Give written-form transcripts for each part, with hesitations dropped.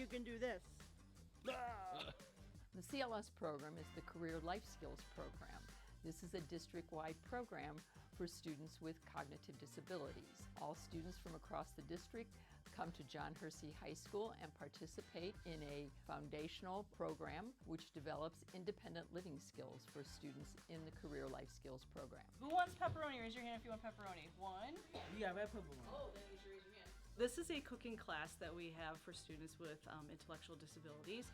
can do this. The CLS program is the Career Life Skills Program. This is a district-wide program for students with cognitive disabilities. All students from across the district come to John Hersey High School and participate in a foundational program which develops independent living skills for students in the Career Life Skills Program. Who wants pepperoni? Raise your hand if you want pepperoni. One. Yeah, red pepperoni. Oh, then you should raise your hand. This is a cooking class that we have for students with intellectual disabilities.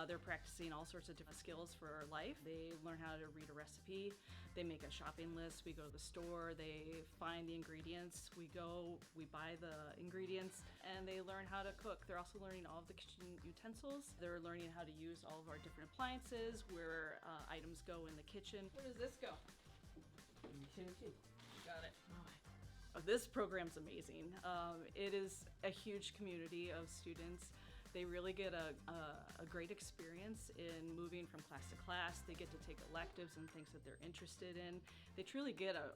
They're practicing all sorts of different skills for life. They learn how to read a recipe. They make a shopping list. We go to the store. They find the ingredients. We go, we buy the ingredients, and they learn how to cook. They're also learning all of the kitchen utensils. They're learning how to use all of our different appliances, where items go in the kitchen. Where does this go? Got it. This program's amazing. It is a huge community of students. They really get a great experience in moving from class to class. They get to take electives and things that they're interested in. They truly get a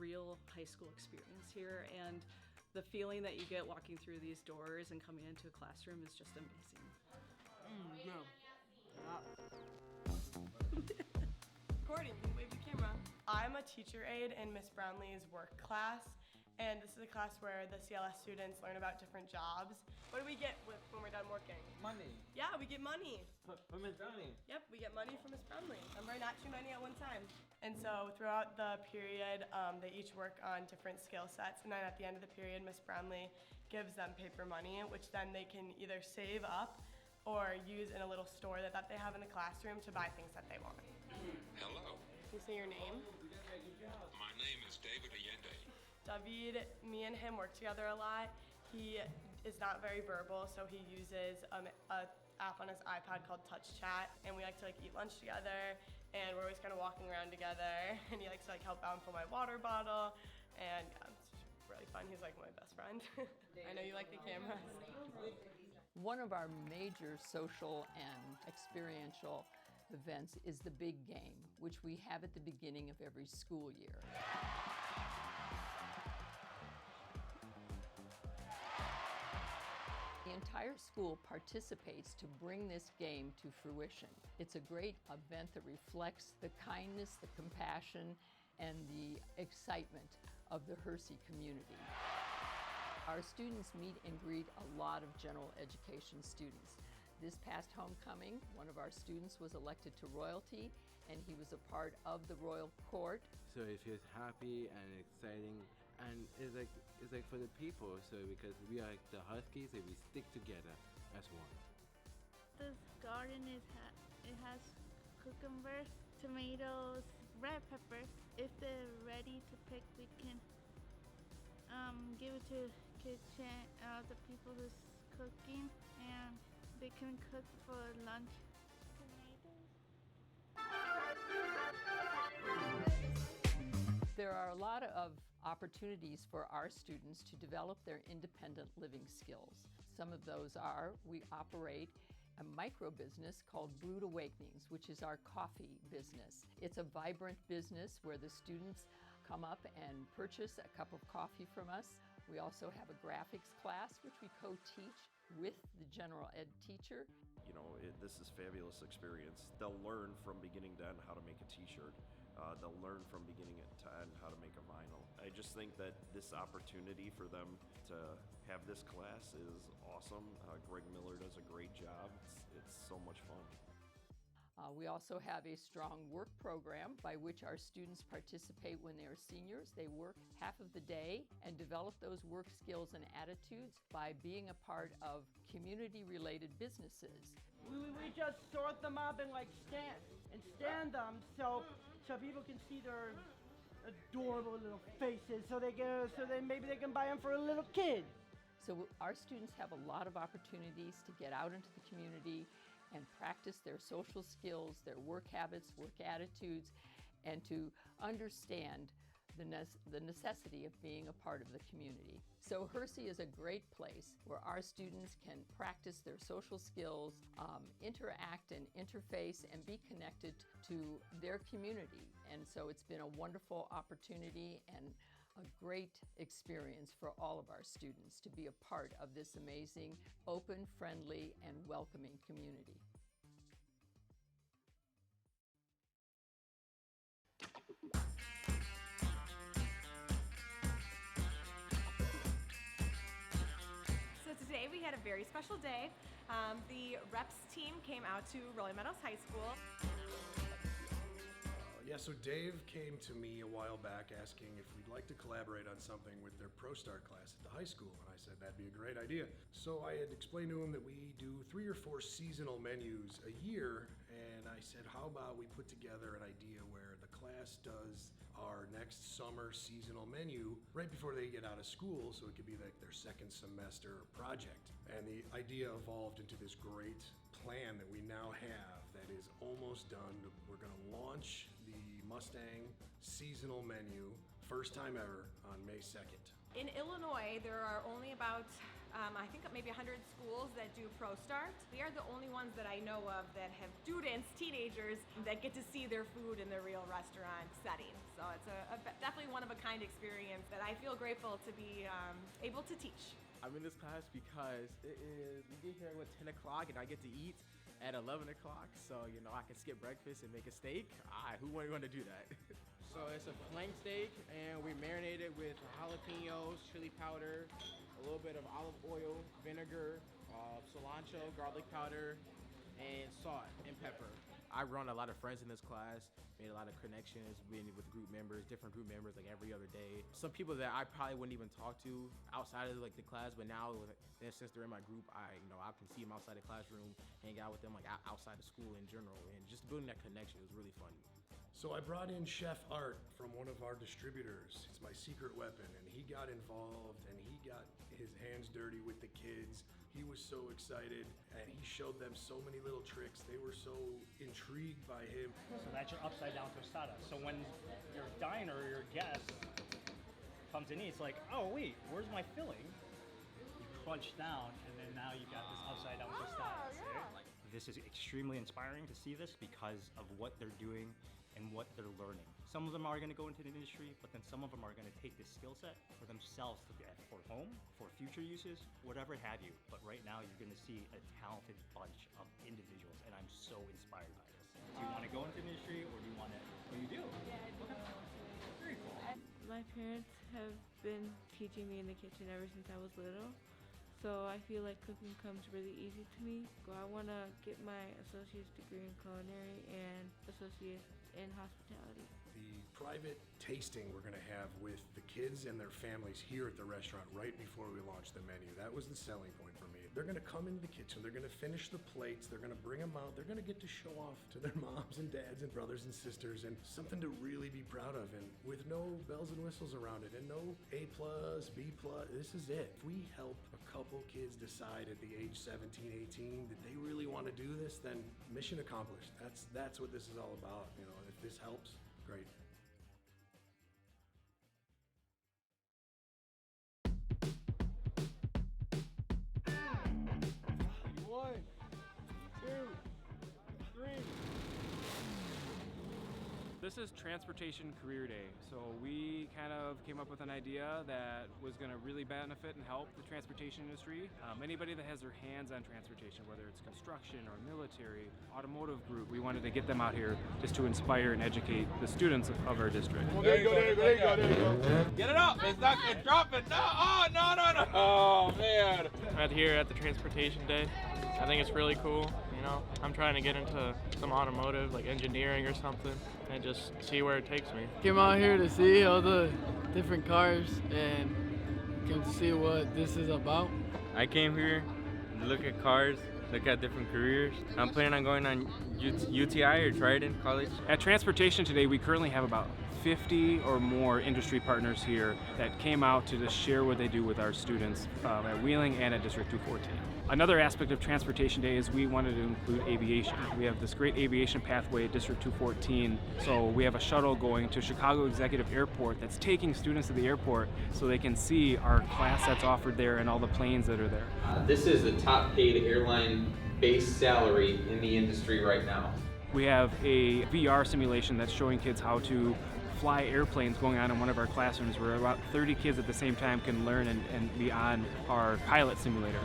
real high school experience here, and the feeling that you get walking through these doors and coming into a classroom is just amazing. No. Courtney, you can wave the camera. I'm a teacher aide in Miss Brownlee's work class, and this is a class where the CLS students learn about different jobs. What do we get when we're done working? Money. Yeah, we get money. From Miss Brownie. Yep, we get money from Miss Brownlee. Remember, not too many at one time. And so throughout the period, they each work on different skill sets, and then at the end of the period, Miss Brownlee gives them paper money, which then they can either save up or use in a little store that they have in the classroom to buy things that they want. Hello. Can you say your name? My name is David Allende. David, me and him work together a lot. He is not very verbal, so he uses an app on his iPad called Touch Chat, and we like to eat lunch together, and we're always kind of walking around together, and he likes to help out and fill my water bottle, and it's really fun. He's my best friend. I know you like the cameras. One of our major social and experiential events is the big game, which we have at the beginning of every school year. The entire school participates to bring this game to fruition. It's a great event that reflects the kindness, the compassion, and the excitement of the Hersey community. Our students meet and greet a lot of general education students. This past homecoming, one of our students was elected to royalty, and he was a part of the royal court. So it feels happy and exciting, and it's like for the people. So because we are the Huskies, and we stick together as one. This garden it has cucumbers, tomatoes, red pepper. If they're ready to pick, we can give it to kitchen, the people who's cooking, and they can cook for lunch. There are a lot of opportunities for our students to develop their independent living skills. Some of those are, we operate a micro business called Brewed Awakenings, which is our coffee business. It's a vibrant business where the students come up and purchase a cup of coffee from us. We also have a graphics class, which we co-teach with the general ed teacher. You know, this is a fabulous experience. They'll learn from beginning to end how to make a t-shirt. They'll learn from beginning to end how to make a vinyl. I just think that this opportunity for them to have this class is awesome. Greg Miller does a great job. It's so much fun. We also have a strong work program by which our students participate when they are seniors. They work half of the day and develop those work skills and attitudes by being a part of community-related businesses. We just sort them up and stand them so people can see their adorable little faces, so maybe they can buy them for a little kid. So our students have a lot of opportunities to get out into the community and practice their social skills, their work habits, work attitudes, and to understand the necessity of being a part of the community. So Hersey is a great place where our students can practice their social skills, interact and interface and be connected to their community. And so it's been a wonderful opportunity and a great experience for all of our students to be a part of this amazing, open, friendly, and welcoming community. So today we had a very special day. The reps team came out to Rolling Meadows High School. Yeah, so Dave came to me a while back asking if we'd like to collaborate on something with their Pro Star class at the high school, and I said that'd be a great idea. So I had explained to him that we do 3 or 4 seasonal menus a year, and I said, how about we put together an idea where the class does our next summer seasonal menu right before they get out of school, so it could be like their second semester project. And the idea evolved into this great plan that we now have that is almost done. We're gonna launch the Mustang seasonal menu, first time ever, on May 2nd. In Illinois, there are only about, I think maybe 100 schools that do Pro Start. We are the only ones that I know of that have students, teenagers, that get to see their food in the real restaurant setting. So it's definitely one of a kind experience that I feel grateful to be able to teach. I'm in this class because we get here at 10 o'clock and I get to eat at 11 o'clock, so you know I can skip breakfast and make a steak. Who wouldn't want to do that? So it's a flank steak, and we marinate it with jalapenos, chili powder, a little bit of olive oil, vinegar, cilantro, garlic powder, and salt and pepper. I run a lot of friends in this class, made a lot of connections, being with different group members like every other day. Some people that I probably wouldn't even talk to outside of like the class, but now since they're in my group, I can see them outside the classroom, hang out with them like outside of school in general, and just building that connection was really fun. So I brought in Chef Art from one of our distributors. It's my secret weapon, and he got involved and he got his hands dirty with the kids. He was so excited, and he showed them so many little tricks. They were so intrigued by him. So that's your upside down tostada. So when your diner or your guest comes in, it's like, oh wait, where's my filling? You crunch down, and then now you got this upside down tostada. Yeah. This is extremely inspiring to see this because of what they're doing and what they're learning. Some of them are going to go into the industry, but then some of them are going to take this skill set for themselves to get for home, for future uses, whatever have you. But right now you're going to see a talented bunch of individuals, and I'm so inspired by this. Do you want to go into the industry, or do you want to? Oh, you do? Yeah, I do. Okay. Very cool. My parents have been teaching me in the kitchen ever since I was little. So I feel like cooking comes really easy to me. So I want to get my associate's degree in culinary and associate's in hospitality. The private tasting we're gonna have with the kids and their families here at the restaurant right before we launch the menu. That was the selling point for me. They're gonna come into the kitchen, they're gonna finish the plates, they're gonna bring them out, they're gonna get to show off to their moms and dads and brothers and sisters, and something to really be proud of, and with no bells and whistles around it, and no A+, B+, this is it. If we help a couple kids decide at the age 17, 18 that they really wanna do this, then mission accomplished. That's what this is all about. You know, if this helps, great. This is Transportation Career Day. So we kind of came up with an idea that was going to really benefit and help the transportation industry. Anybody that has their hands on transportation, whether it's construction or military, automotive group, we wanted to get them out here just to inspire and educate the students of our district. Well, there you go. Get it up. It's not going to drop it. No. Oh, no. Oh, man. Right here at the Transportation Day. I think it's really cool. You know, I'm trying to get into some automotive, like engineering or something, and just see where it takes me. Came out here to see all the different cars and came to see what this is about. I came here to look at cars, look at different careers. I'm planning on going on UTI or Trident College. At Transportation today, we currently have about 50 or more industry partners here that came out to just share what they do with our students at Wheeling and at District 214. Another aspect of Transportation Day is we wanted to include aviation. We have this great aviation pathway at District 214, so we have a shuttle going to Chicago Executive Airport that's taking students to the airport so they can see our class that's offered there and all the planes that are there. This is the top paid airline base salary in the industry right now. We have a VR simulation that's showing kids how to fly airplanes going on in one of our classrooms where about 30 kids at the same time can learn and be on our pilot simulator.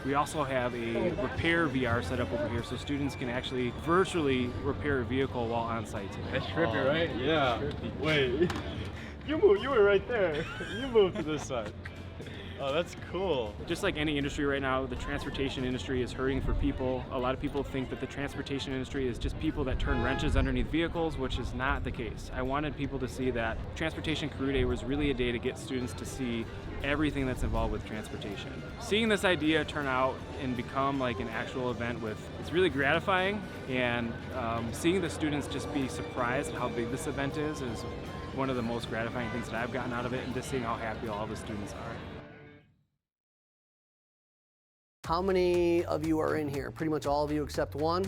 We also have a repair VR set up over here so students can actually virtually repair a vehicle while on site. That's trippy, right? Yeah. Wait. You were right there. You moved to this side. Oh, that's cool. Just like any industry right now, the transportation industry is hurting for people. A lot of people think that the transportation industry is just people that turn wrenches underneath vehicles, which is not the case. I wanted people to see that Transportation Career Day was really a day to get students to see everything that's involved with transportation. Seeing this idea turn out and become like an actual event it's really gratifying, and seeing the students just be surprised at how big this event is one of the most gratifying things that I've gotten out of it, and just seeing how happy all the students are. How many of you are in here? Pretty much all of you except one.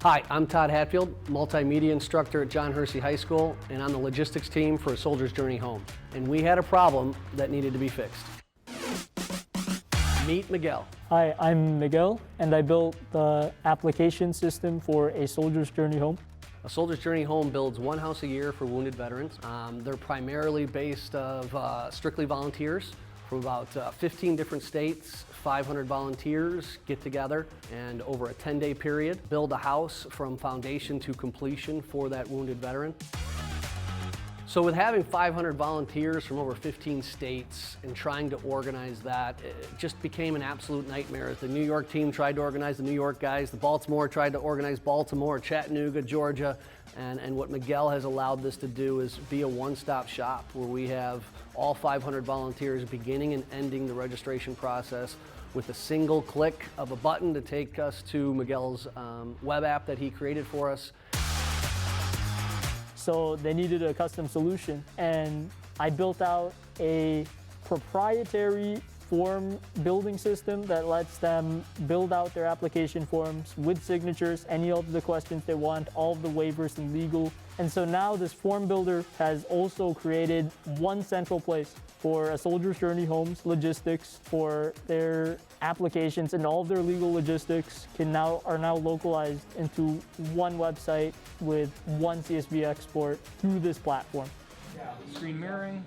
Hi, I'm Todd Hatfield, multimedia instructor at John Hersey High School, and on the logistics team for A Soldier's Journey Home. And we had a problem that needed to be fixed. Meet Miguel. Hi, I'm Miguel, and I built the application system for A Soldier's Journey Home. A Soldier's Journey Home builds one house a year for wounded veterans. They're primarily based of strictly volunteers from about 15 different states. 500 volunteers get together and over a 10-day period build a house from foundation to completion for that wounded veteran. So with having 500 volunteers from over 15 states and trying to organize that, it just became an absolute nightmare. The New York team tried to organize the New York guys, the Baltimore tried to organize Baltimore, Chattanooga, Georgia, and what Miguel has allowed this to do is be a one-stop shop where we have all 500 volunteers beginning and ending the registration process with a single click of a button to take us to Miguel's web app that he created for us. So they needed a custom solution, and I built out a proprietary form building system that lets them build out their application forms with signatures, any of the questions they want, all of the waivers and legal. And so now this form builder has also created one central place for A Soldier's Journey Home's logistics for their applications, and all of their legal logistics are now localized into one website with one CSV export through this platform. Screen mirroring,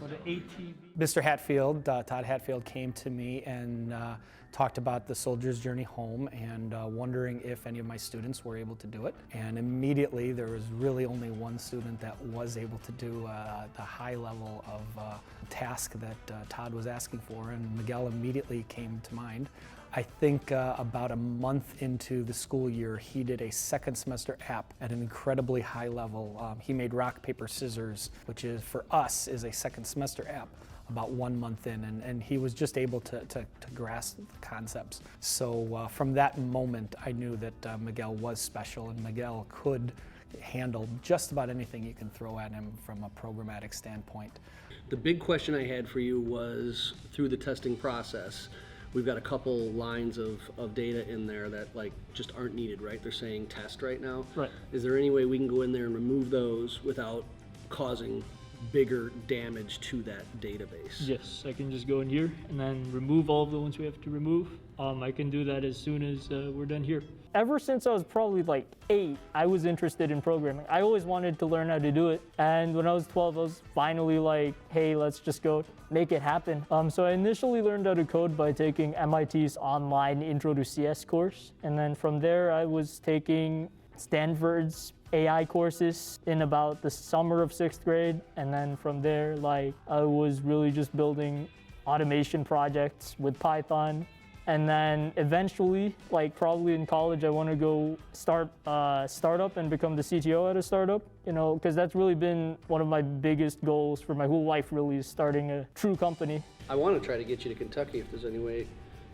go to ATV. Mr. Hatfield, Todd Hatfield, came to me and talked about the Soldier's Journey Home and wondering if any of my students were able to do it. And immediately there was really only one student that was able to do the high level of task that Todd was asking for, and Miguel immediately came to mind. I think about a month into the school year, he did a second semester app at an incredibly high level. He made rock, paper, scissors, which is for us is a second semester app, about 1 month in, and he was just able to grasp the concepts. So from that moment, I knew that Miguel was special, and Miguel could handle just about anything you can throw at him from a programmatic standpoint. The big question I had for you was, through the testing process, we've got a couple lines of data in there that just aren't needed, right? They're saying test right now. Right. Is there any way we can go in there and remove those without causing bigger damage to that database? Yes, I can just go in here and then remove all of the ones we have to remove. I can do that as soon as we're done here. Ever since I was probably like 8, I was interested in programming. I always wanted to learn how to do it. And when I was 12, I was finally like, hey, let's just go make it happen. So I initially learned how to code by taking MIT's online Intro to CS course. And then from there, I was taking Stanford's AI courses in about the summer of 6th grade. And then from there, I was really just building automation projects with Python. And then eventually, probably in college, I want to go start a startup and become the CTO at a startup, because that's really been one of my biggest goals for my whole life, really, is starting a true company. I want to try to get you to Kentucky if there's any way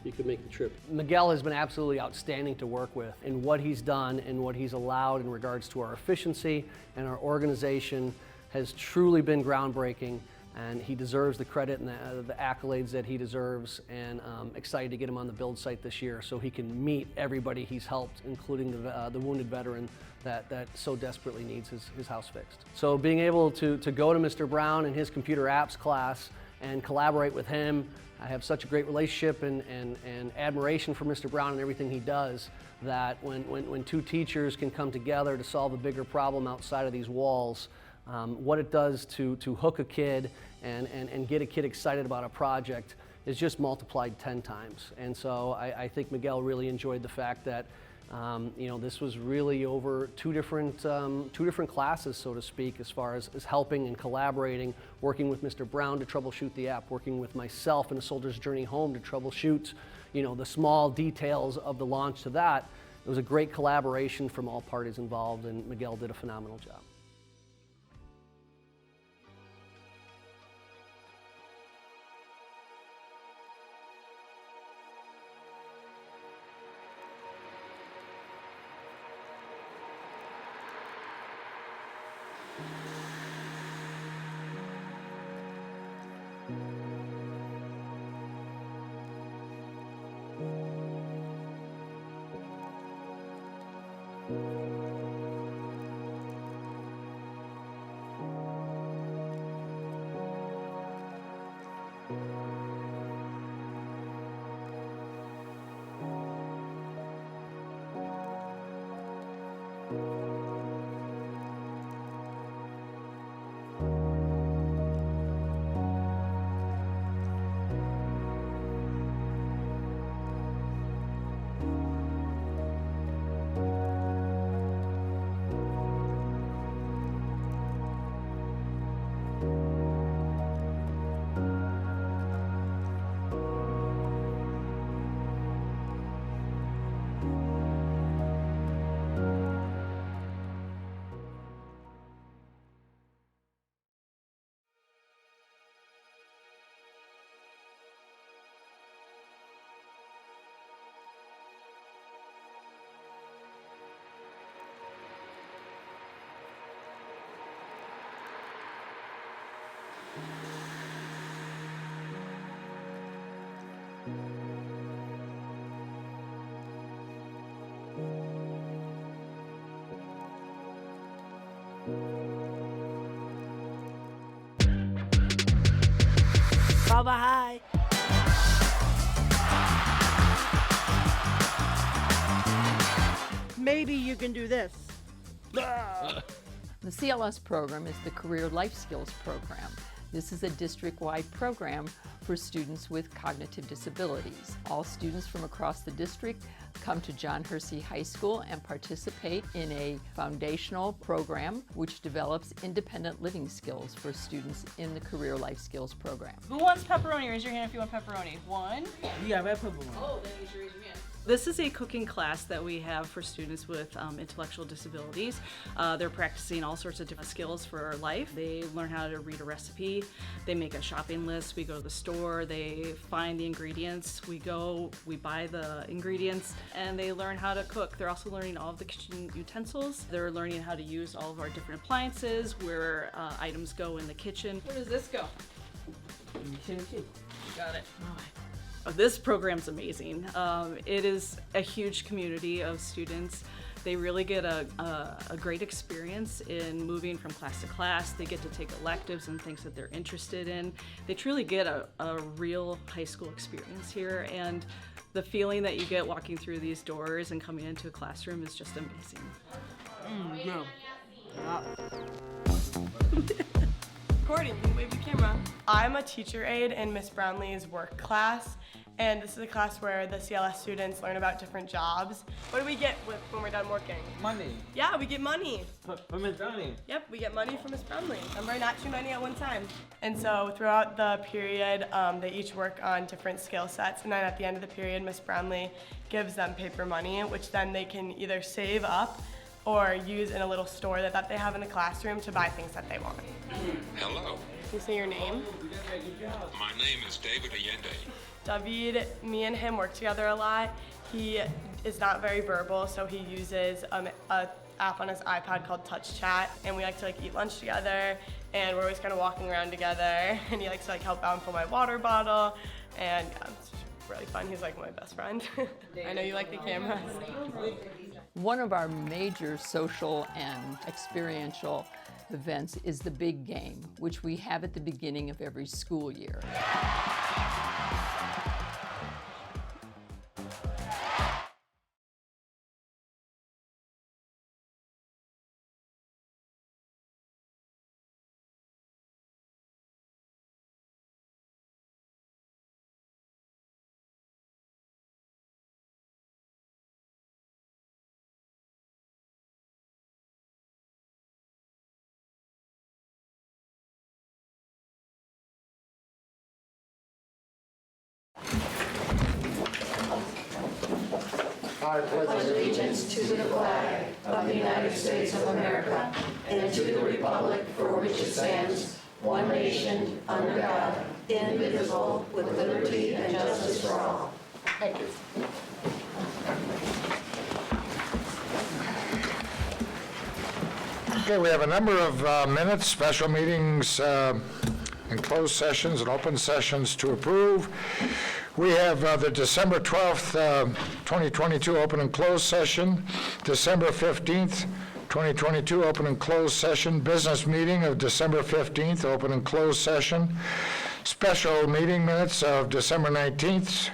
you could make the trip. Miguel has been absolutely outstanding to work with in what he's done and what he's allowed in regards to our efficiency, and our organization has truly been groundbreaking. And he deserves the credit and the accolades that he deserves, and excited to get him on the build site this year so he can meet everybody he's helped, including the wounded veteran that so desperately needs his house fixed. So being able to go to Mr. Brown and his computer apps class and collaborate with him I have such a great relationship and admiration for Mr. Brown and everything he does, that when two teachers can come together to solve a bigger problem outside of these walls, what it does to hook a kid and get a kid excited about a project is just multiplied 10 times. And so I think Miguel really enjoyed the fact that this was really over two different classes, so to speak, as far as helping and collaborating, working with Mr. Brown to troubleshoot the app, working with myself in A Soldier's Journey Home to troubleshoot, the small details of the launch to that. It was a great collaboration from all parties involved, and Miguel did a phenomenal job. Baba, hi. Maybe you can do this. The CLS program is the Career Life Skills Program. This is a district-wide program for students with cognitive disabilities. All students from across the district come to John Hersey High School and participate in a foundational program which develops independent living skills for students in the Career Life Skills Program. Who wants pepperoni? Raise your hand if you want pepperoni. One. Yeah, pepperoni. Oh, then you should raise your hand. This is a cooking class that we have for students with intellectual disabilities. They're practicing all sorts of different skills for life. They learn how to read a recipe, they make a shopping list, we go to the store, they find the ingredients, we buy the ingredients, and they learn how to cook. They're also learning all of the kitchen utensils. They're learning how to use all of our different appliances, where items go in the kitchen. Where does this go? Got it. This program's amazing. It is a huge community of students. They really get a great experience in moving from class to class. They get to take electives and things that they're interested in. They truly get a real high school experience here, and the feeling that you get walking through these doors and coming into a classroom is just amazing. Recording, wave the camera. I'm a teacher aide in Miss Brownlee's work class, and this is a class where the CLS students learn about different jobs. What do we get when we're done working? Money. Yeah, we get money. From Miss Brownlee. Yep, we get money from Miss Brownlee. Remember, not too many at one time. And so throughout the period, they each work on different skill sets, and then at the end of the period, Miss Brownlee gives them paper money, which then they can either save up or use in a little store that they have in the classroom to buy things that they want. Hello. Can you say your name? My name is David Allende. David, me and him work together a lot. He is not very verbal, so he uses an app on his iPad called Touch Chat, and we like to eat lunch together, and we're always kind of walking around together, and he likes to help out and fill my water bottle, and it's just really fun. He's my best friend. I know you like the camera. One of our major social and experiential events is the big game, which we have at the beginning of every school year. I pledge allegiance to the flag of the United States of America and to the republic for which it stands, one nation, under God, indivisible, with liberty and justice for all. Thank you. Okay, we have a number of minutes, special meetings, and closed sessions and open sessions to approve. We have the December 12th, 2022 open and closed session, December 15th, 2022 open and closed session, business meeting of December 15th, open and closed session, special meeting minutes of December 19th,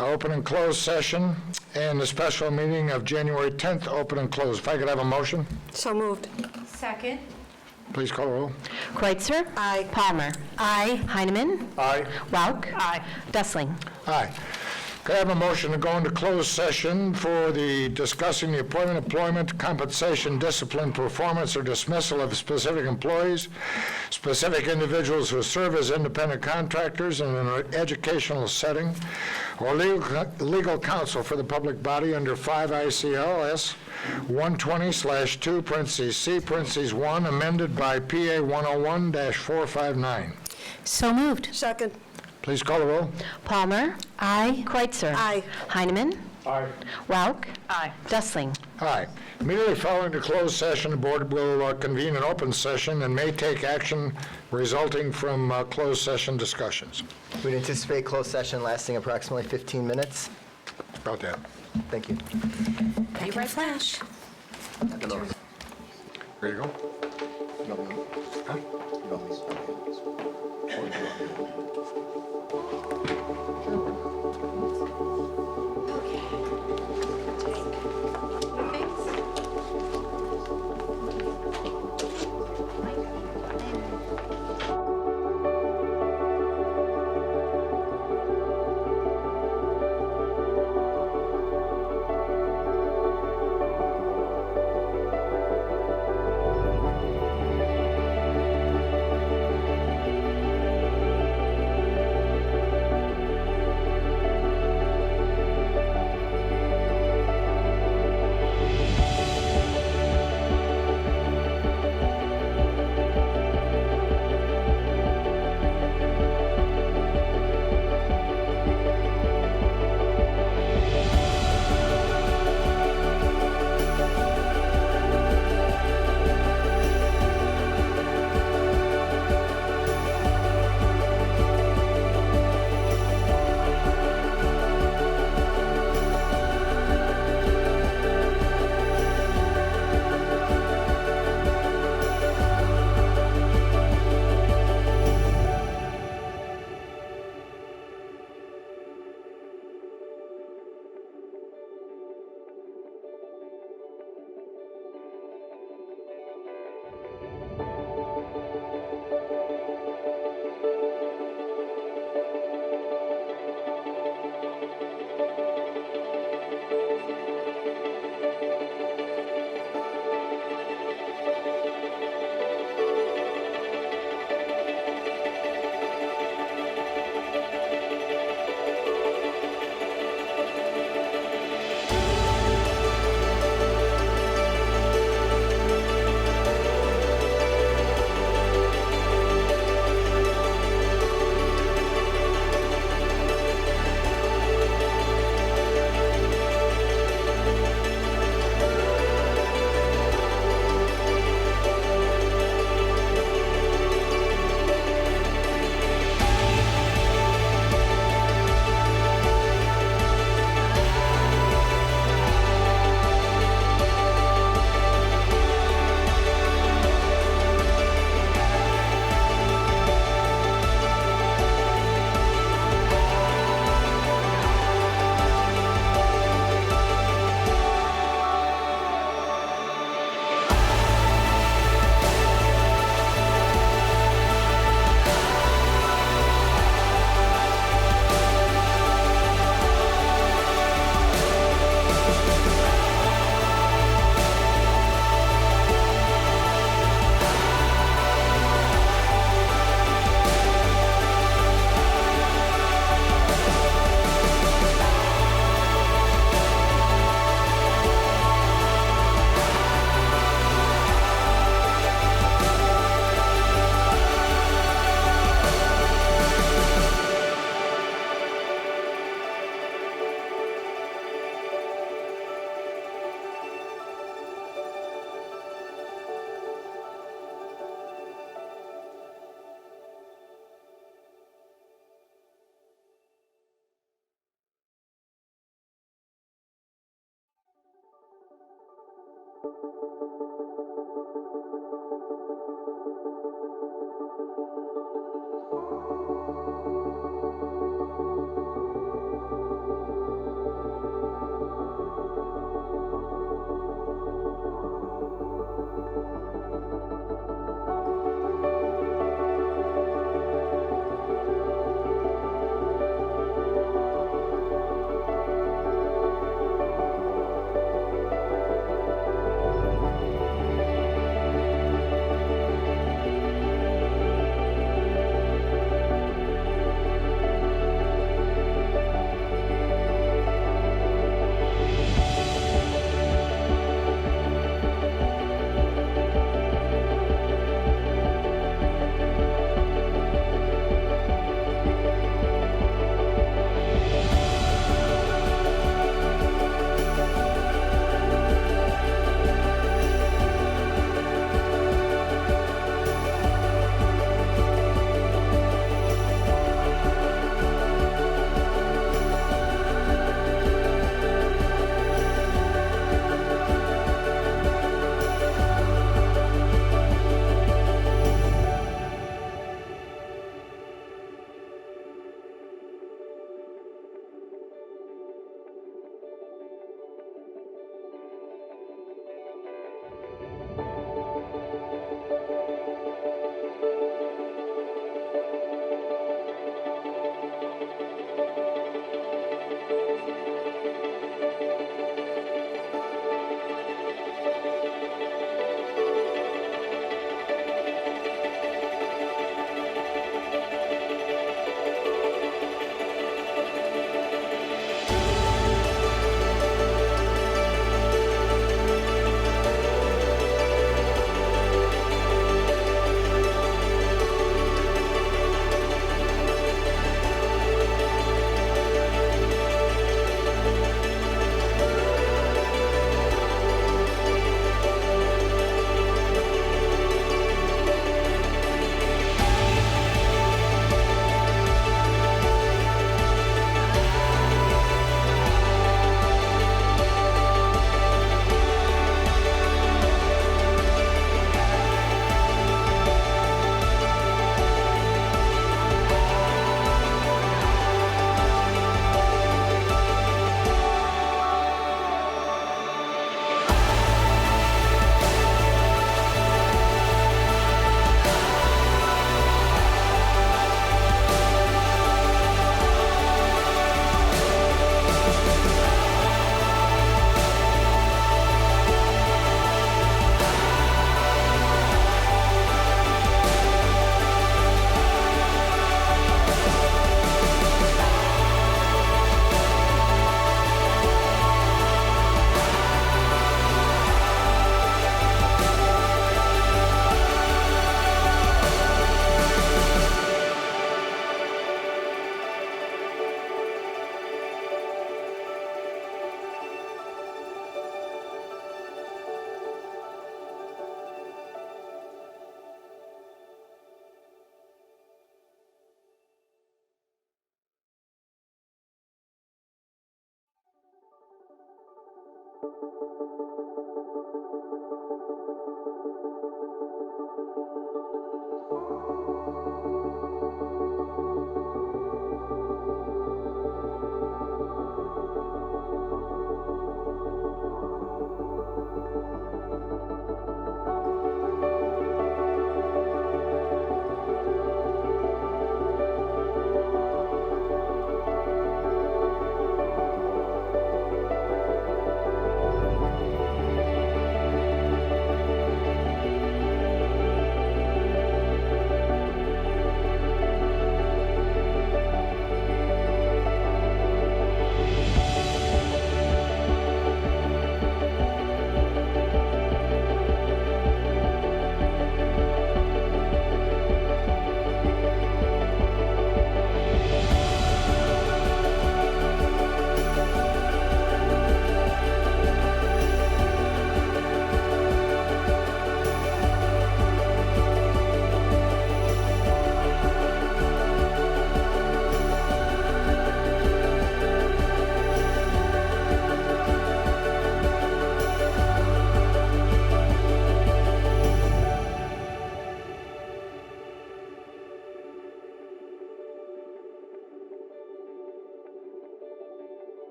open and closed session, and the special meeting of January 10th, open and closed. If I could have a motion? So moved. Second. Please call the roll. Kreutzer. Aye. Palmer. Aye. Heineman. Aye. Rauch. Aye. Dessling. Aye. Could I have a motion to go into closed session for the discussing the appointment, employment, compensation, discipline, performance, or dismissal of specific employees, specific individuals who serve as independent contractors in an educational setting, or legal counsel for the public body under 5 ICLS 120/2 parentheses C parentheses 1 amended by PA 101-459. So moved. Second. Please call the roll. Palmer. Aye. Kreutzer. Aye. Heineman. Aye. Rauch. Aye. Dessling. Aye. Immediately following the closed session, the board will convene an open session and may take action resulting from closed session discussions. We'd anticipate closed session lasting approximately 15 minutes. About that. Thank you. Ready for a flash. Ready to go? Huh?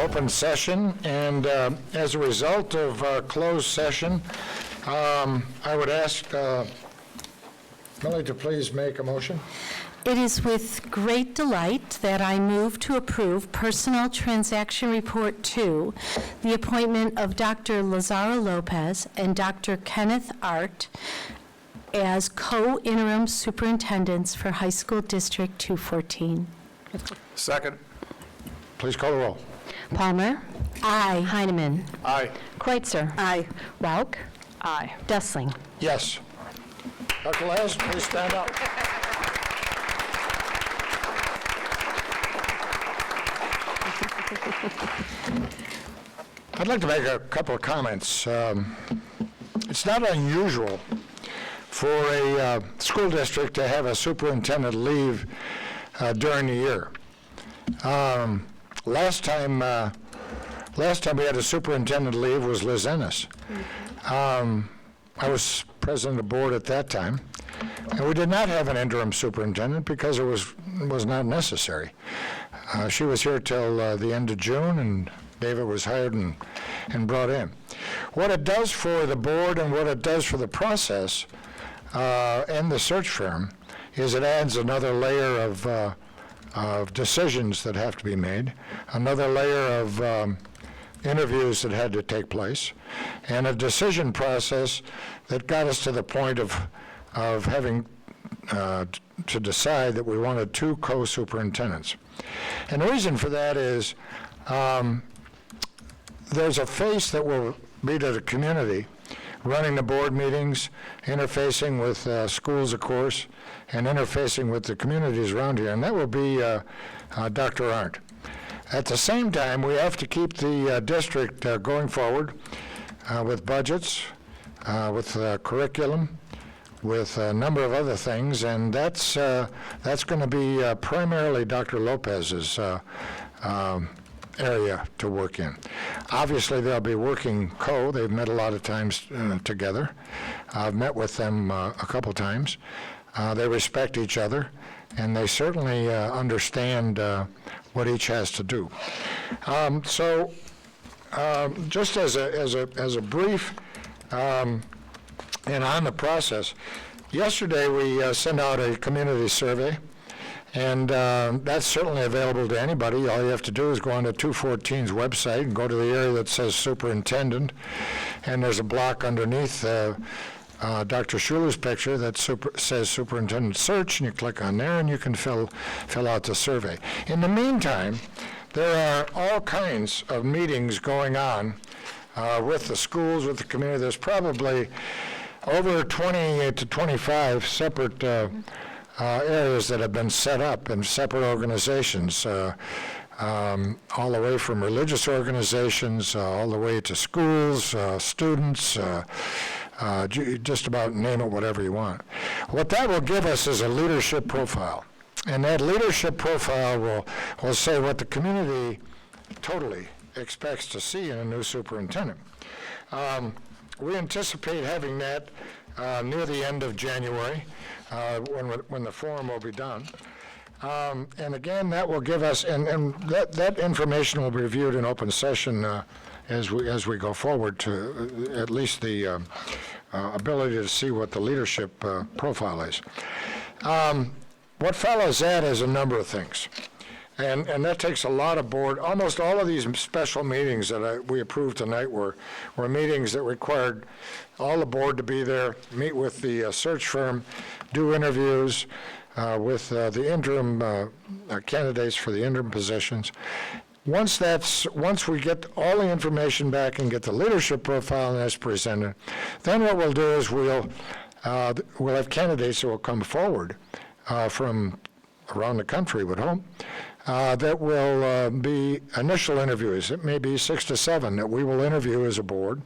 open session, and as a result of our closed session, I would ask Millie to please make a motion. It is with great delight that I move to approve Personnel Transaction Report 2, the appointment of Dr. Lazaro Lopez and Dr. Kenneth Art as co-interim superintendents for High School District 214. Second. Please call the roll. Palmer? Aye. Heineman? Aye. Kreutzer? Aye. Rauch? Aye. Dessling? Yes. Dr. Laz, please stand up. I'd like to make a couple of comments. It's not unusual for a school district to have a superintendent leave during the year. Last time we had a superintendent leave was Liz Ennis. I was president of the board at that time, and we did not have an interim superintendent because it was not necessary. She was here till the end of June, and David was hired and brought in. What it does for the board and what it does for the process and the search firm is it adds another layer of decisions that have to be made, another layer of interviews that had to take place, and a decision process that got us to the point of having to decide that we wanted 2 co-superintendents. And the reason for that is there's a face that will be to the community, running the board meetings, interfacing with schools, of course, and interfacing with the communities around here, and that will be Dr. Arndt. At the same time, we have to keep the district going forward with budgets, with curriculum, with a number of other things, and that's going to be primarily Dr. Lopez's area to work in. Obviously, they'll be working co. They've met a lot of times together. I've met with them a couple times. They respect each other, and they certainly understand what each has to do. So, just as a brief and on the process, yesterday we sent out a community survey, and that's certainly available to anybody. All you have to do is go on to 214's website and go to the area that says superintendent, and there's a block underneath Dr. Schuler's picture that says superintendent search, and you click on there and you can fill out the survey. In the meantime, there are all kinds of meetings going on with the schools, with the community. There's probably over 20 to 25 separate areas that have been set up in separate organizations, all the way from religious organizations, all the way to schools, students, just about name it, whatever you want. What that will give us is a leadership profile. And that leadership profile will say what the community totally expects to see in a new superintendent. We anticipate having that near the end of January, when the forum will be done. And again, that will give us, and that information will be reviewed in open session as we go forward, to at least the ability to see what the leadership profile is. What follows that is a number of things. And that takes a lot of board. Almost all of these special meetings that we approved tonight were meetings that required all the board to be there, meet with the search firm, do interviews with the interim candidates for the interim positions. Once we get all the information back and get the leadership profile as presented, then what we'll do is we'll have candidates that will come forward from around the country, would hope, that will be initial interviews. It may be 6 to 7 that we will interview as a board,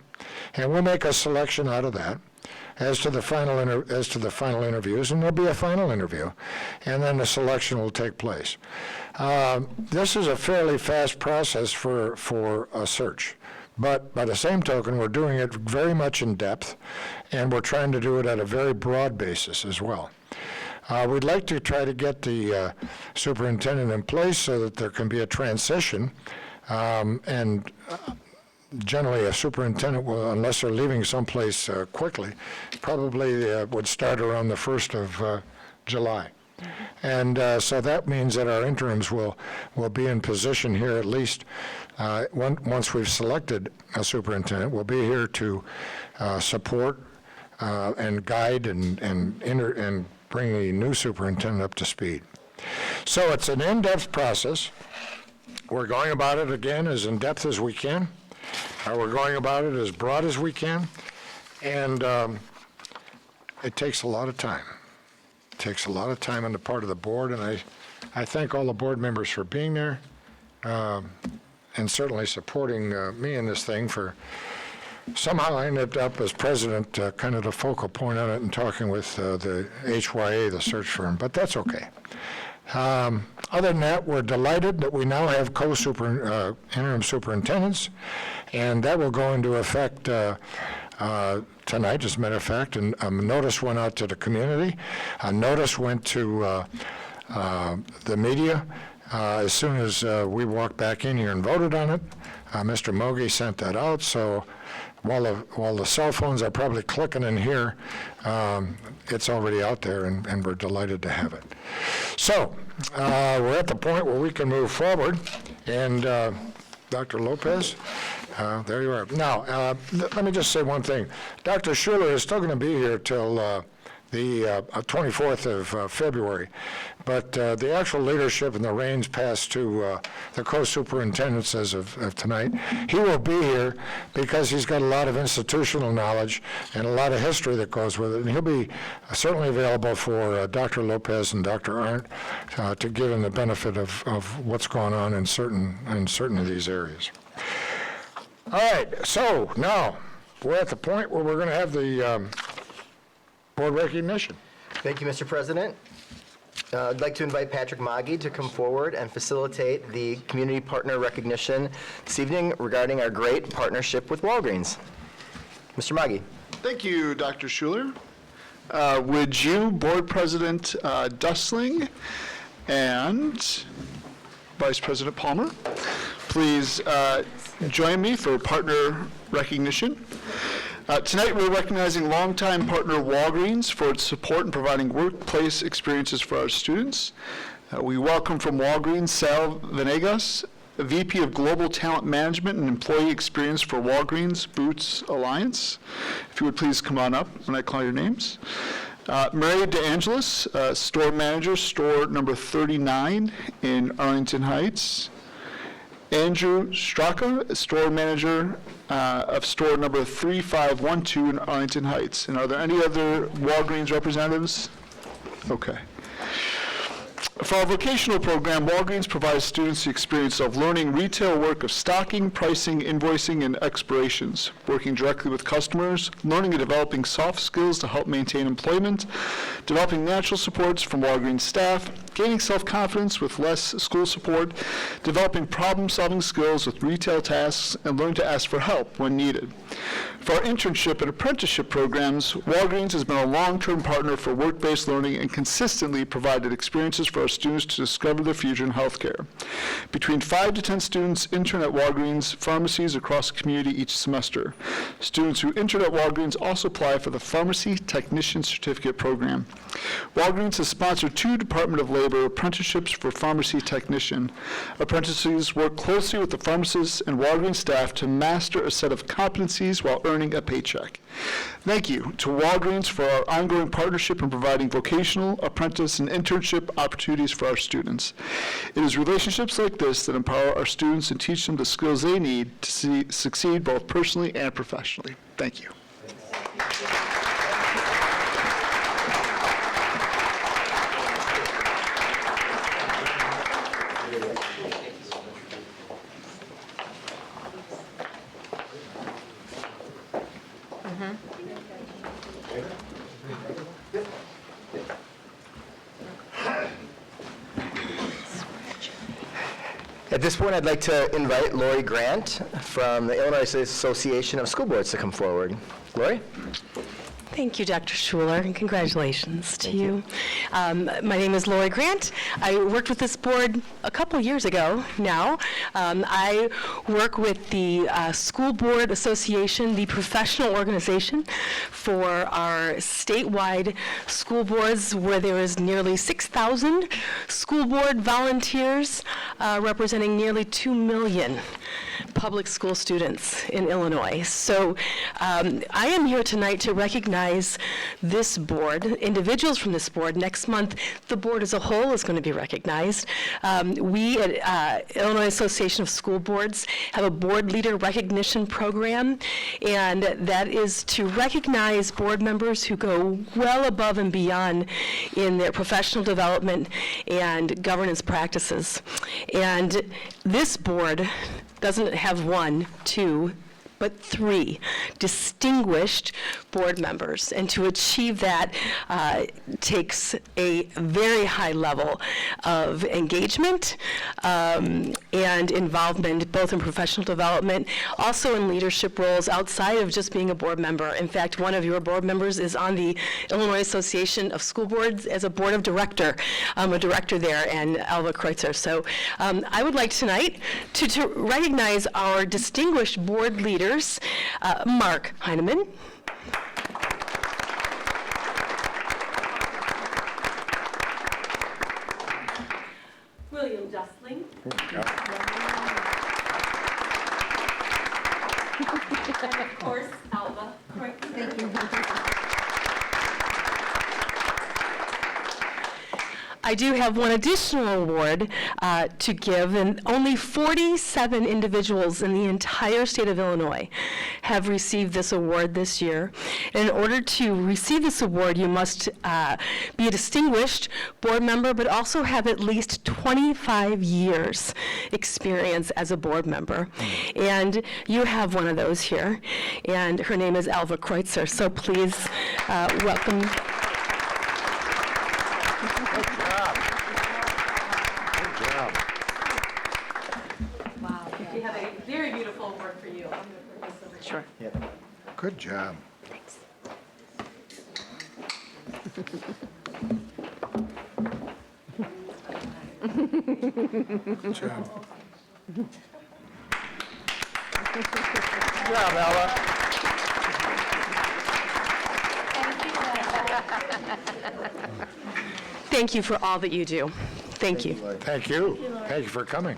and we'll make a selection out of that as to the final interviews, and there'll be a final interview, and then the selection will take place. This is a fairly fast process for a search, but by the same token, we're doing it very much in depth, and we're trying to do it at a very broad basis as well. We'd like to try to get the superintendent in place so that there can be a transition And generally, a superintendent will, unless they're leaving someplace quickly, probably would start around the 1st of July. And so that means that our interims will be in position here at least once we've selected a superintendent. We'll be here to support and guide and bring the new superintendent up to speed. So it's an in-depth process. We're going about it, again, as in-depth as we can. We're going about it as broad as we can. And it takes a lot of time. It takes a lot of time on the part of the board, and I thank all the board members for being there and certainly supporting me in this thing. For somehow I ended up as president, kind of the focal point on it, and talking with the HYA, the search firm, but that's okay. Other than that, we're delighted that we now have interim superintendents, and that will go into effect tonight, as a matter of fact, and a notice went out to the community. A notice went to the media as soon as we walked back in here and voted on it. Mr. Mogi sent that out, so while the cell phones are probably clicking in here, it's already out there, and we're delighted to have it. So we're at the point where we can move forward, and Dr. Lopez, there you are. Now, let me just say one thing. Dr. Schuler is still going to be here till the 24th of February, but the actual leadership and the reins passed to the co-superintendents as of tonight. He will be here because he's got a lot of institutional knowledge and a lot of history that goes with it, and he'll be certainly available for Dr. Lopez and Dr. Arndt to give him the benefit of what's going on in certain of these areas. All right, so now we're at the point where we're going to have the board recognition. Thank you, Mr. President. I'd like to invite Patrick Moggy to come forward and facilitate the community partner recognition this evening regarding our great partnership with Walgreens. Mr. Moggy. Thank you, Dr. Schuler. Would you, Board President Dustling and Vice President Palmer, please join me for partner recognition. Tonight we're recognizing longtime partner Walgreens for its support in providing workplace experiences for our students. We welcome from Walgreens Sal Venegas, VP of Global Talent Management and Employee Experience for Walgreens Boots Alliance. If you would please come on up when I call your names. Mary DeAngelis, Store Manager, Store number 39 in Arlington Heights. Andrew Straka, Store Manager of Store number 3512 in Arlington Heights. And are there any other Walgreens representatives? Okay. For our vocational program, Walgreens provides students the experience of learning retail work of stocking, pricing, invoicing, and expirations, working directly with customers, learning and developing soft skills to help maintain employment, developing natural supports from Walgreens staff, gaining self-confidence with less school support, developing problem-solving skills with retail tasks, and learning to ask for help when needed. For our internship and apprenticeship programs, Walgreens has been a long-term partner for work-based learning and consistently provided experiences for our students to discover their future in healthcare. Between 5 to 10 students intern at Walgreens pharmacies across the community each semester. Students who intern at Walgreens also apply for the Pharmacy Technician Certificate Program. Walgreens has sponsored 2 Department of Labor apprenticeships for pharmacy technician. Apprentices work closely with the pharmacists and Walgreens staff to master a set of competencies while earning a paycheck. Thank you to Walgreens for our ongoing partnership in providing vocational, apprentice, and internship opportunities for our students. It is relationships like this that empower our students and teach them the skills they need to succeed both personally and professionally. Thank you. At this point, I'd like to invite Lori Grant from the Illinois Association of School Boards to come forward. Lori? Thank you, Dr. Schuler, and congratulations to you. My name is Lori Grant. I worked with this board a couple years ago now. I work with the School Board Association, the professional organization for our statewide school boards, where there is nearly 6,000 school board volunteers representing nearly 2 million public school students in Illinois. So I am here tonight to recognize this board, individuals from this board. Next month, the board as a whole is going to be recognized. We at Illinois Association of School Boards have a board leader recognition program, and that is to recognize board members who go well above and beyond in their professional development and governance practices. And this board doesn't have 1, 2, but 3 distinguished board members. And to achieve that takes a very high level of engagement and involvement, both in professional development, also in leadership roles outside of just being a board member. In fact, one of your board members is on the Illinois Association of School Boards as a board of director. I'm a director there, and Alva Kreutzer. So I would like tonight to recognize our distinguished board leaders. Mark Heineman. William Dustling. And of course, Alva Kreutzer. Thank you. I do have one additional award to give, and only 47 individuals in the entire state of Illinois have received this award this year. And in order to receive this award, you must be a distinguished board member, but also have at least 25 years experience as a board member. And you have one of those here, and her name is Alva Kreutzer. So please welcome. Sure. Yep. Good job. Thanks. Good job. Good job, Ella. Thank you for all that you do. Thank you. Thank you. Thank you for coming.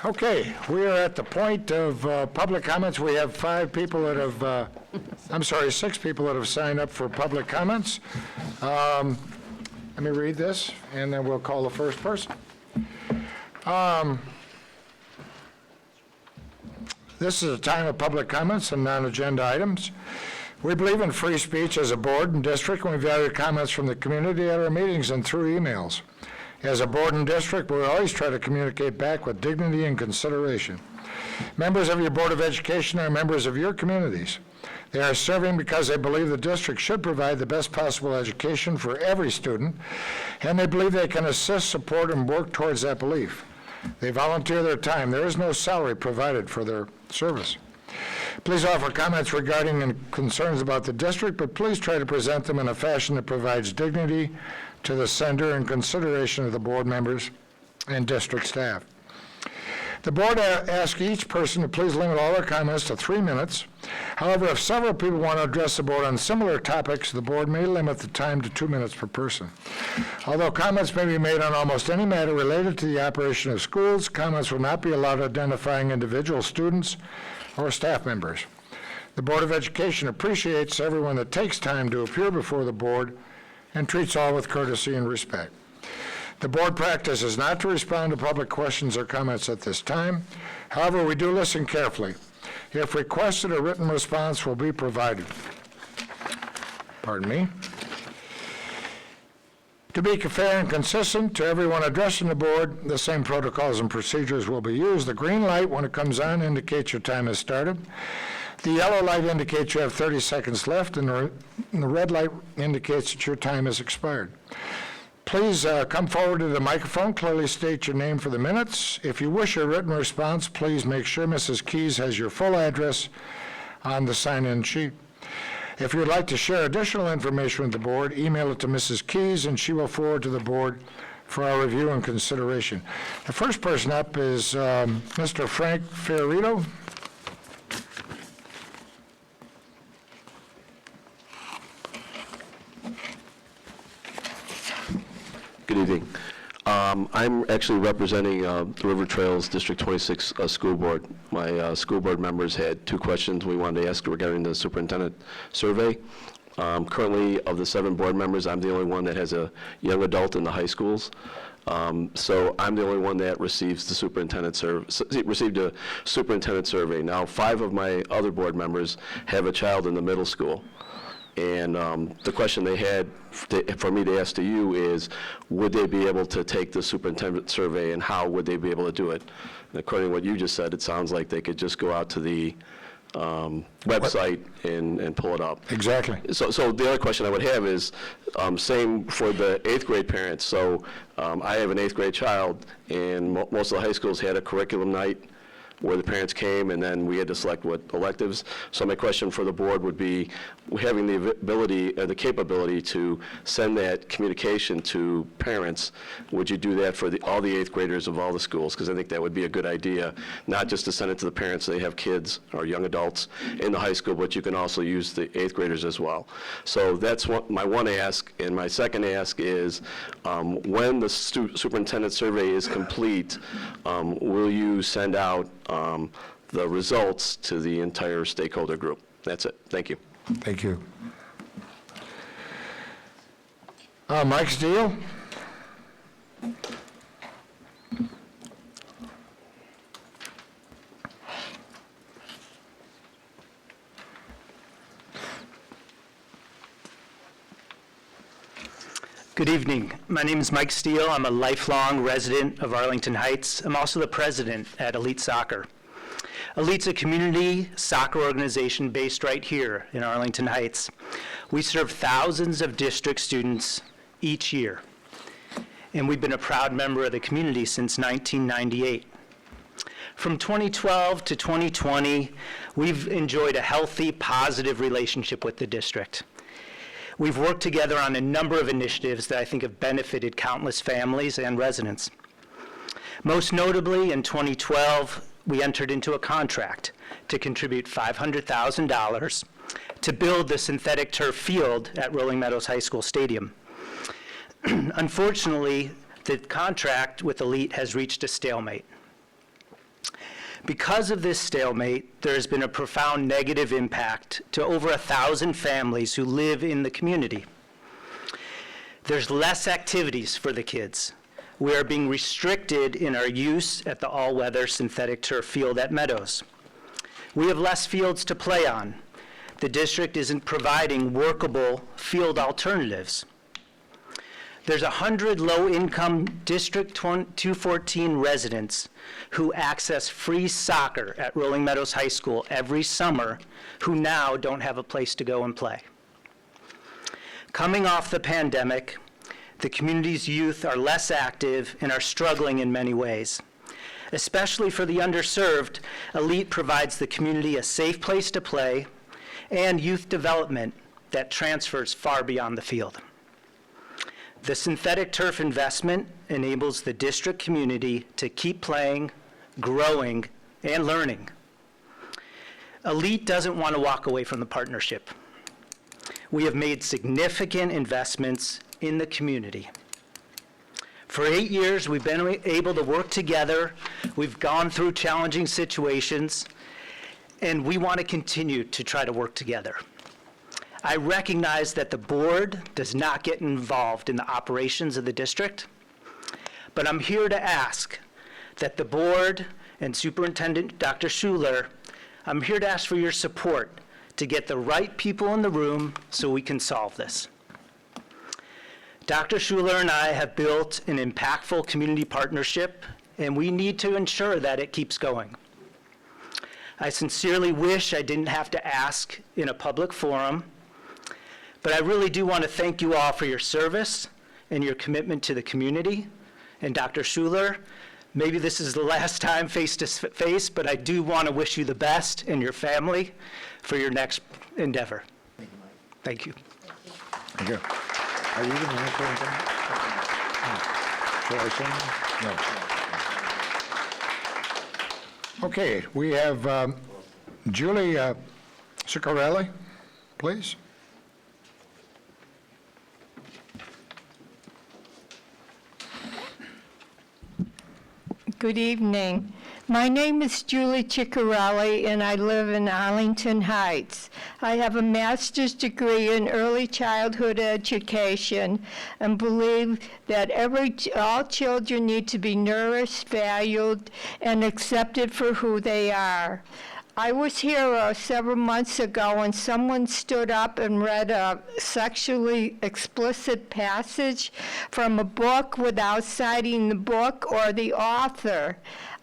Okay, we are at the point of public comments. We have 5 people that have, 6 people that have signed up for public comments. Let me read this, and then we'll call the first person. This is a time of public comments and non-agenda items. We believe in free speech as a board and district, and we value comments from the community at our meetings and through emails. As a board and district, we always try to communicate back with dignity and consideration. Members of your Board of Education are members of your communities. They are serving because they believe the district should provide the best possible education for every student, and they believe they can assist, support, and work towards that belief. They volunteer their time. There is no salary provided for their service. Please offer comments regarding and concerns about the district, but please try to present them in a fashion that provides dignity to the sender and consideration of the board members and district staff. The board asks each person to please limit all their comments to 3 minutes. However, if several people want to address the board on similar topics, the board may limit the time to 2 minutes per person. Although comments may be made on almost any matter related to the operation of schools, comments will not be allowed identifying individual students or staff members. The Board of Education appreciates everyone that takes time to appear before the board and treats all with courtesy and respect. The board practice is not to respond to public questions or comments at this time. However, we do listen carefully. If requested, a written response will be provided. Pardon me. To be fair and consistent to everyone addressing the board, the same protocols and procedures will be used. The green light, when it comes on, indicates your time has started. The yellow light indicates you have 30 seconds left, and the red light indicates that your time has expired. Please come forward to the microphone, clearly state your name for the minutes. If you wish a written response, please make sure Mrs. Keys has your full address on the sign-in sheet. If you'd like to share additional information with the board, email it to Mrs. Keys, and she will forward to the board for our review and consideration. The first person up is Mr. Frank Fiorito. Good evening. I'm actually representing the River Trails District 26 School Board. My school board members had two questions we wanted to ask regarding the superintendent survey. Currently, of the 7 board members, I'm the only one that has a young adult in the high schools. So I'm the only one that receives the received a superintendent survey. Now, 5 of my other board members have a child in the middle school. And the question they had for me to ask to you is, would they be able to take the superintendent survey, and how would they be able to do it? And according to what you just said, it sounds like they could just go out to the website and pull it up. Exactly. So the other question I would have is, same for the 8th grade parents. So I have an 8th grade child, and most of the high schools had a curriculum night where the parents came, and then we had to select what electives. So my question for the board would be, having the ability, the capability to send that communication to parents, would you do that for all the 8th graders of all the schools? Because I think that would be a good idea, not just to send it to the parents, they have kids or young adults in the high school, but you can also use the 8th graders as well. So that's my one ask, and my second ask is, when the superintendent survey is complete, will you send out the results to the entire stakeholder group? That's it. Thank you. Thank you. Mike Steele? Good evening. My name is Mike Steele. I'm a lifelong resident of Arlington Heights. I'm also the president at Elite Soccer. Elite's a community soccer organization based right here in Arlington Heights. We serve thousands of district students each year, and we've been a proud member of the community since 1998. From 2012 to 2020, we've enjoyed a healthy, positive relationship with the district. We've worked together on a number of initiatives that I think have benefited countless families and residents. Most notably, in 2012, we entered into a contract to contribute $500,000 to build the synthetic turf field at Rolling Meadows High School Stadium. Unfortunately, the contract with Elite has reached a stalemate. Because of this stalemate, there has been a profound negative impact to over 1,000 families who live in the community. There's less activities for the kids. We are being restricted in our use at the all-weather synthetic turf field at Meadows. We have less fields to play on. The district isn't providing workable field alternatives. There's 100 low-income District 214 residents who access free soccer at Rolling Meadows High School every summer who now don't have a place to go and play. Coming off the pandemic, the community's youth are less active and are struggling in many ways. Especially for the underserved, Elite provides the community a safe place to play and youth development that transfers far beyond the field. The synthetic turf investment enables the district community to keep playing, growing, and learning. Elite doesn't want to walk away from the partnership. We have made significant investments in the community. For 8 years, we've been able to work together. We've gone through challenging situations, and we want to continue to try to work together. I recognize that the board does not get involved in the operations of the district, but I'm here to ask that the board and Superintendent Dr. Schuler, I'm here to ask for your support to get the right people in the room so we can solve this. Dr. Schuler and I have built an impactful community partnership, and we need to ensure that it keeps going. I sincerely wish I didn't have to ask in a public forum, but I really do want to thank you all for your service and your commitment to the community. And Dr. Schuler, maybe this is the last time face to face, but I do want to wish you the best and your family for your next endeavor. Thank you. Thank you. Are you going to answer anything? No. Shall I say no? Okay, we have Julie Ciccarelli, please. Good evening. My name is Julie Ciccarelli, and I live in Arlington Heights. I have a master's degree in early childhood education and believe that all children need to be nourished, valued, and accepted for who they are. I was here several months ago when someone stood up and read a sexually explicit passage from a book without citing the book or the author.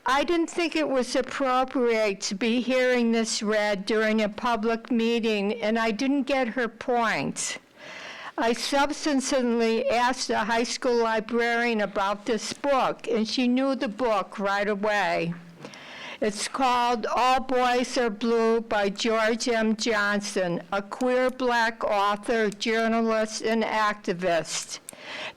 I didn't think it was appropriate to be hearing this read during a public meeting, and I didn't get her point. I subsequently asked a high school librarian about this book, and she knew the book right away. It's called All Boys Are Blue by George M. Johnson, a queer black author, journalist, and activist.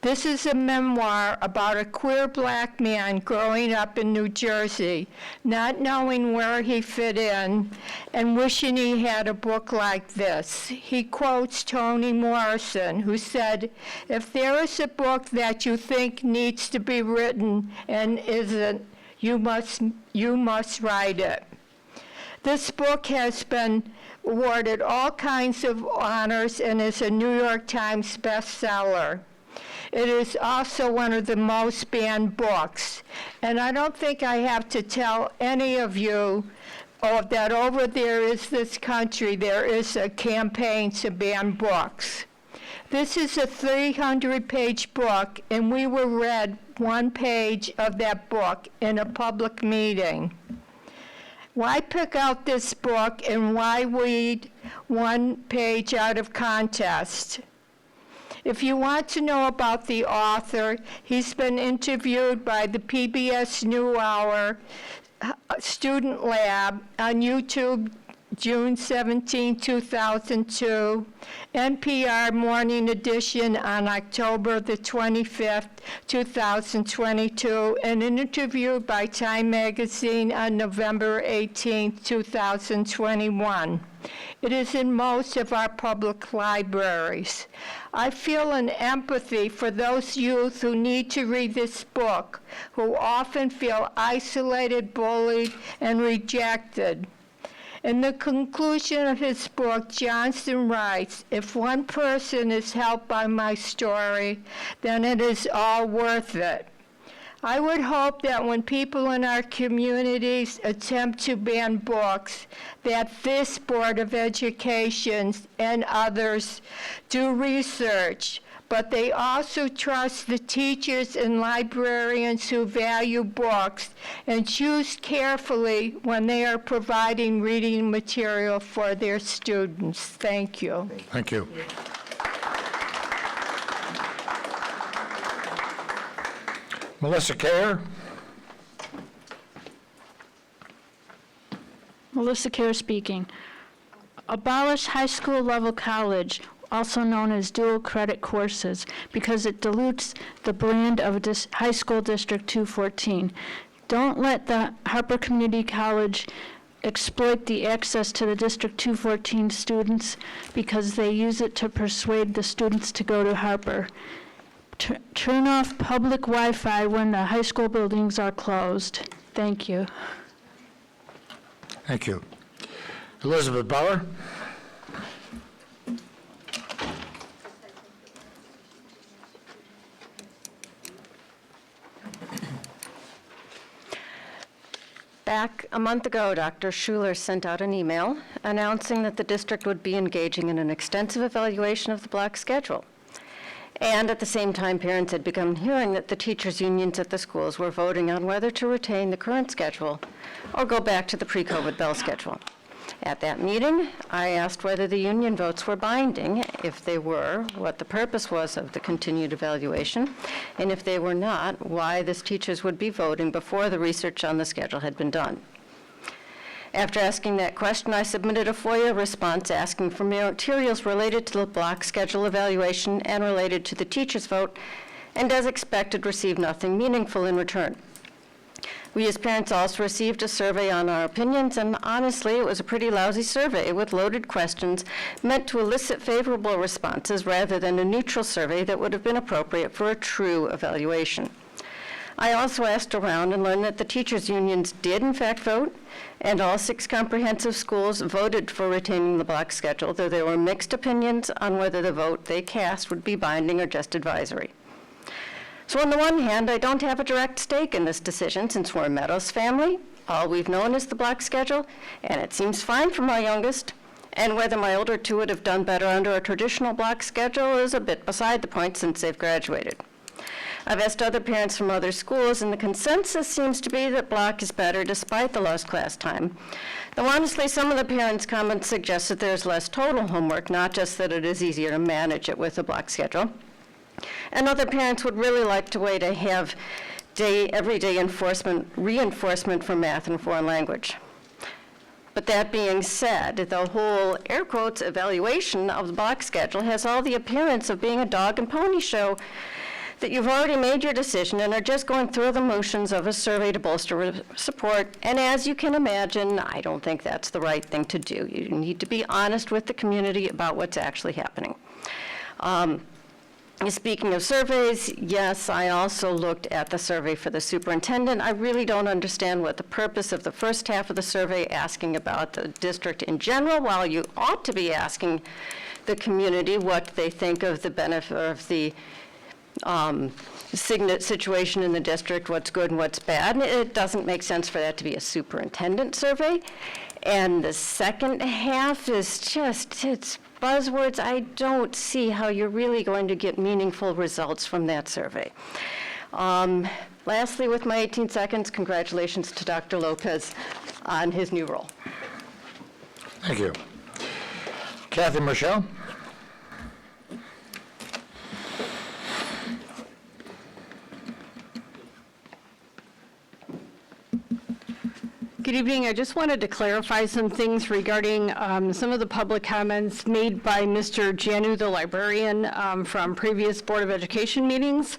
This is a memoir about a queer black man growing up in New Jersey, not knowing where he fit in, and wishing he had a book like this. He quotes Toni Morrison, who said, "If there is a book that you think needs to be written and isn't, you must write it." This book has been awarded all kinds of honors and is a New York Times bestseller. It is also one of the most banned books. And I don't think I have to tell any of you that over there is this country, there is a campaign to ban books. This is a 300-page book, and we were read one page of that book in a public meeting. Why pick out this book and why read one page out of context? If you want to know about the author, he's been interviewed by the PBS NewsHour Student Lab on YouTube June 17, 2002, NPR Morning Edition on October the 25th, 2022, and interviewed by Time Magazine on November 18, 2021. It is in most of our public libraries. I feel an empathy for those youth who need to read this book, who often feel isolated, bullied, and rejected. In the conclusion of his book, Johnson writes, "If one person is helped by my story, then it is all worth it." I would hope that when people in our communities attempt to ban books, that this Board of Education and others do research, but they also trust the teachers and librarians who value books and choose carefully when they are providing reading material for their students. Thank you. Thank you. Melissa Kerr. Melissa Kerr speaking. Abolish high school level college, also known as dual credit courses, because it dilutes the brand of High School District 214. Don't let the Harper Community College exploit the access to the District 214 students because they use it to persuade the students to go to Harper. Turn off public Wi-Fi when the high school buildings are closed. Thank you. Thank you. Elizabeth Bauer. Back a month ago, Dr. Schuler sent out an email announcing that the district would be engaging in an extensive evaluation of the block schedule. And at the same time, parents had begun hearing that the teachers' unions at the schools were voting on whether to retain the current schedule or go back to the pre-COVID bell schedule. At that meeting, I asked whether the union votes were binding. If they were, what the purpose was of the continued evaluation, and if they were not, why the teachers would be voting before the research on the schedule had been done. After asking that question, I submitted a FOIA response asking for materials related to the block schedule evaluation and related to the teachers' vote, and as expected, received nothing meaningful in return. We as parents also received a survey on our opinions, and honestly, it was a pretty lousy survey with loaded questions meant to elicit favorable responses rather than a neutral survey that would have been appropriate for a true evaluation. I also asked around and learned that the teachers' unions did in fact vote, and all 6 comprehensive schools voted for retaining the block schedule, though there were mixed opinions on whether the vote they cast would be binding or just advisory. So on the one hand, I don't have a direct stake in this decision since we're a Meadows family. All we've known is the block schedule, and it seems fine for my youngest. And whether my older 2 would have done better under a traditional block schedule is a bit beside the point since they've graduated. I've asked other parents from other schools, and the consensus seems to be that block is better despite the lost class time. Though honestly, some of the parents' comments suggest that there's less total homework, not just that it is easier to manage it with a block schedule. And other parents would really like to wait to have everyday reinforcement for math and foreign language. But that being said, the whole, air quotes, evaluation of the block schedule has all the appearance of being a dog and pony show, that you've already made your decision and are just going through the motions of a survey to bolster support. And as you can imagine, I don't think that's the right thing to do. You need to be honest with the community about what's actually happening. Speaking of surveys, yes, I also looked at the survey for the superintendent. I really don't understand what the purpose of the first half of the survey asking about the district in general, while you ought to be asking the community what they think of the benefit of the situation in the district, what's good and what's bad. It doesn't make sense for that to be a superintendent survey. And the second half is just, it's buzzwords. I don't see how you're really going to get meaningful results from that survey. Lastly, with my 18 seconds, congratulations to Dr. Lopez on his new role. Thank you. Kathy Michelle? Good evening. I just wanted to clarify some things regarding some of the public comments made by Mr. Janu, the librarian, from previous Board of Education meetings.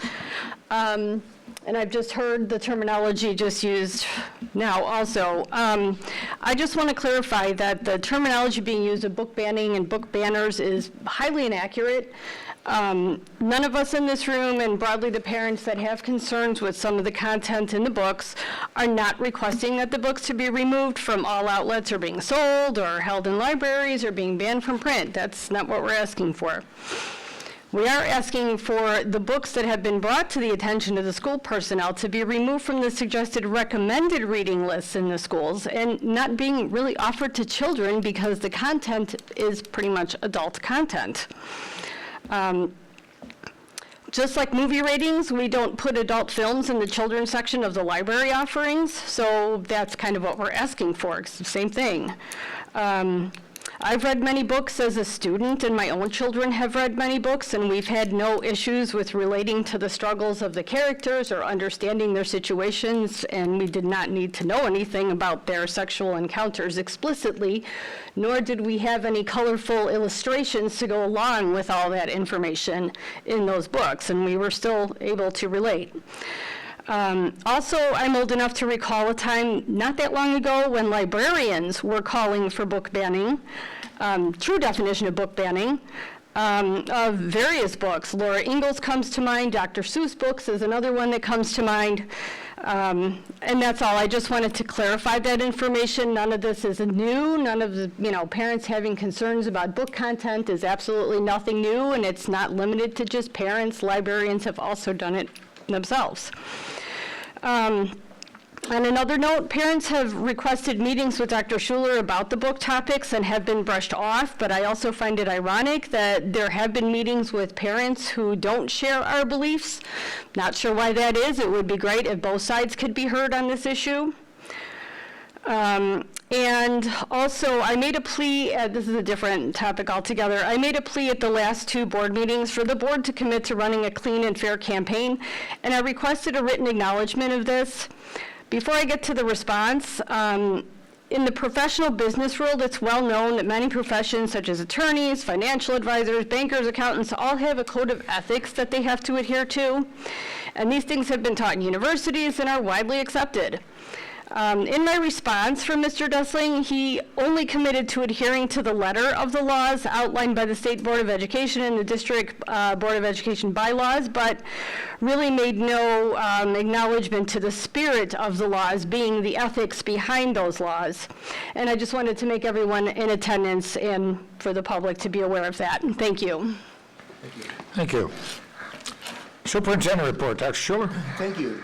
And I've just heard the terminology just used now also. I just want to clarify that the terminology being used of book banning and book banners is highly inaccurate. None of us in this room, and broadly the parents that have concerns with some of the content in the books, are not requesting that the books to be removed from all outlets or being sold or held in libraries or being banned from print. That's not what we're asking for. We are asking for the books that have been brought to the attention of the school personnel to be removed from the suggested recommended reading lists in the schools and not being really offered to children because the content is pretty much adult content. Just like movie ratings, we don't put adult films in the children's section of the library offerings, so that's kind of what we're asking for. It's the same thing. I've read many books as a student, and my own children have read many books, and we've had no issues with relating to the struggles of the characters or understanding their situations, and we did not need to know anything about their sexual encounters explicitly, nor did we have any colorful illustrations to go along with all that information in those books, and we were still able to relate. Also, I'm old enough to recall a time not that long ago when librarians were calling for book banning, true definition of book banning, of various books. Laura Ingalls comes to mind, Dr. Seuss books is another one that comes to mind, and that's all. I just wanted to clarify that information. None of this is new. None of the, parents having concerns about book content is absolutely nothing new, and it's not limited to just parents. Librarians have also done it themselves. On another note, parents have requested meetings with Dr. Schuler about the book topics and have been brushed off, but I also find it ironic that there have been meetings with parents who don't share our beliefs. Not sure why that is. It would be great if both sides could be heard on this issue. And also, I made a plea, this is a different topic altogether, I made a plea at the last 2 board meetings for the board to commit to running a clean and fair campaign, and I requested a written acknowledgement of this. Before I get to the response, in the professional business world, it's well known that many professions, such as attorneys, financial advisors, bankers, accountants, all have a code of ethics that they have to adhere to. And these things have been taught in universities and are widely accepted. In my response from Mr. Dustling, he only committed to adhering to the letter of the laws outlined by the State Board of Education and the District Board of Education bylaws, but really made no acknowledgement to the spirit of the laws, being the ethics behind those laws. And I just wanted to make everyone in attendance and for the public to be aware of that. Thank you. Thank you. Superintendent report, Dr. Schuler. Thank you.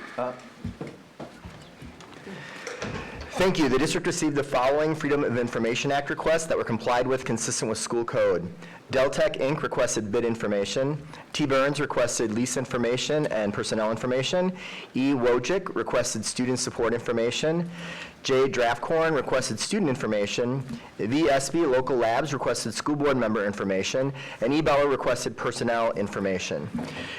Thank you. The district received the following Freedom of Information Act requests that were complied with consistent with school code. Deltec Inc. requested bid information. T. Burns requested lease information and personnel information. E. Wojcik requested student support information. J. Draftcorn requested student information. VSB Local Labs requested school board member information. And E. Beller requested personnel information.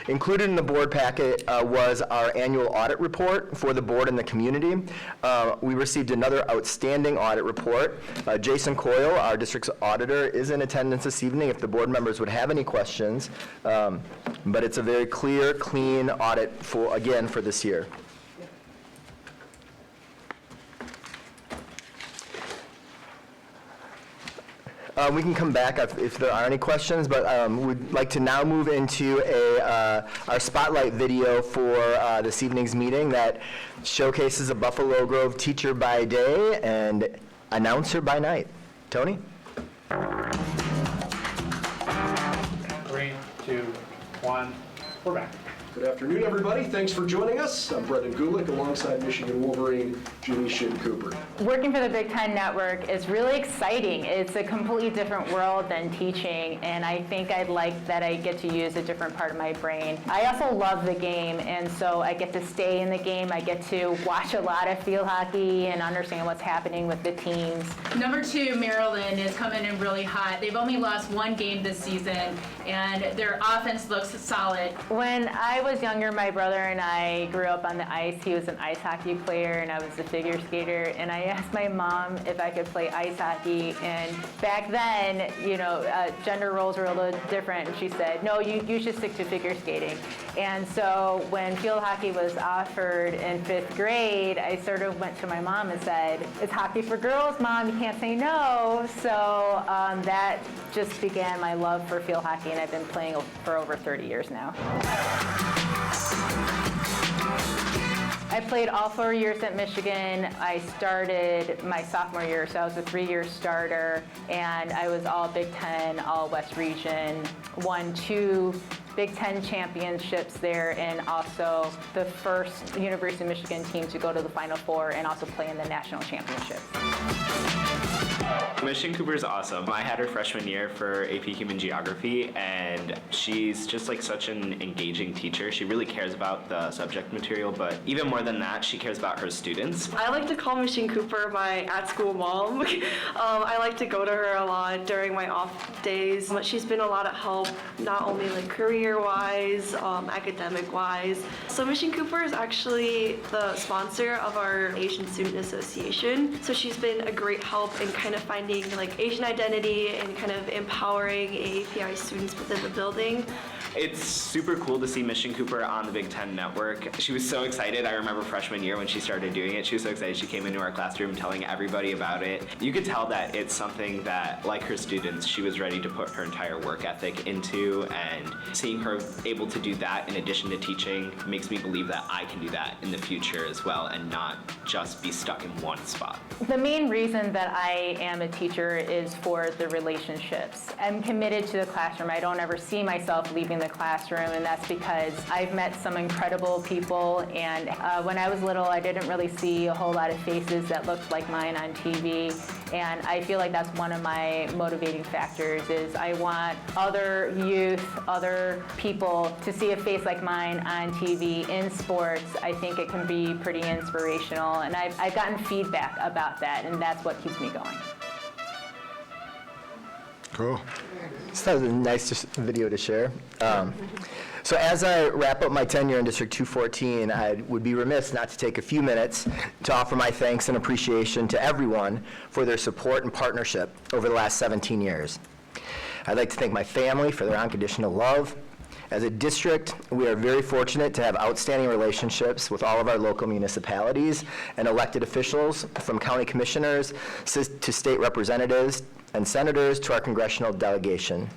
Included in the board packet was our annual audit report for the board and the community. We received another outstanding audit report. Jason Coyle, our district's auditor, is in attendance this evening if the board members would have any questions. But it's a very clear, clean audit for this year. We can come back if there are any questions, but we'd like to now move into our spotlight video for this evening's meeting that showcases a Buffalo Grove teacher by day and announcer by night. Tony? 3, 2, 1, we're back. Good afternoon, everybody. Thanks for joining us. I'm Brendan Gulick alongside Michigan Wolverine Julie Shin-Cooper. Working for the Big Ten Network is really exciting. It's a completely different world than teaching, and I think I'd like that I get to use a different part of my brain. I also love the game, and so I get to stay in the game. I get to watch a lot of field hockey and understand what's happening with the teams. Number 2, Maryland, is coming in really hot. They've only lost 1 game this season, and their offense looks solid. When I was younger, my brother and I grew up on the ice. He was an ice hockey player, and I was a figure skater. And I asked my mom if I could play ice hockey. And back then, gender roles were a little different. And she said, no, you should stick to figure skating. And so when field hockey was offered in 5th grade, I sort of went to my mom and said, it's hockey for girls, Mom. You can't say no. So that just began my love for field hockey, and I've been playing for over 30 years now. I played all 4 years at Michigan. I started my sophomore year, so I was a 3-year starter, and I was all Big Ten, all West Region, won 2 Big Ten championships there, and also the first University of Michigan team to go to the Final Four and also play in the national championships. Ms. Shin-Cooper is awesome. I had her freshman year for AP Human Geography, and she's just like such an engaging teacher. She really cares about the subject material, but even more than that, she cares about her students. I like to call Ms. Shin-Cooper my at-school mom. I like to go to her a lot during my off days. She's been a lot of help, not only like career-wise, academic-wise. So Ms. Shin-Cooper is actually the sponsor of our Asian Student Association. So she's been a great help in kind of finding like Asian identity and kind of empowering AAPI students within the building. It's super cool to see Ms. Shin-Cooper on the Big Ten Network. She was so excited. I remember freshman year when she started doing it. She was so excited. She came into our classroom telling everybody about it. You could tell that it's something that, like her students, she was ready to put her entire work ethic into, and seeing her able to do that in addition to teaching makes me believe that I can do that in the future as well and not just be stuck in one spot. The main reason that I am a teacher is for the relationships. I'm committed to the classroom. I don't ever see myself leaving the classroom, and that's because I've met some incredible people, and when I was little I didn't really see a whole lot of faces that looked like mine on TV, And I feel like that's one of my motivating factors is I want other youth, other people to see a face like mine on TV in sports. I think it can be pretty inspirational, and I've gotten feedback about that, and that's what keeps me going. Cool. So that was a nice video to share. So as I wrap up my tenure in District 214, I would be remiss not to take a few minutes to offer my thanks and appreciation to everyone for their support and partnership over the last 17 years. I'd like to thank my family for their unconditional love. As a district, we are very fortunate to have outstanding relationships with all of our local municipalities and elected officials, from county commissioners to state representatives and senators to our congressional delegation.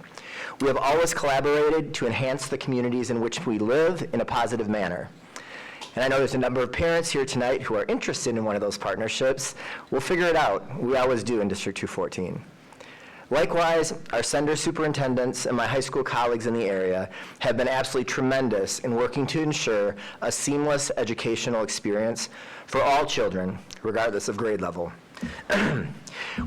We have always collaborated to enhance the communities in which we live in a positive manner. And I know there's a number of parents here tonight who are interested in one of those partnerships. We'll figure it out. We always do in District 214. Likewise, our sender superintendents and my high school colleagues in the area have been absolutely tremendous in working to ensure a seamless educational experience for all children, regardless of grade level.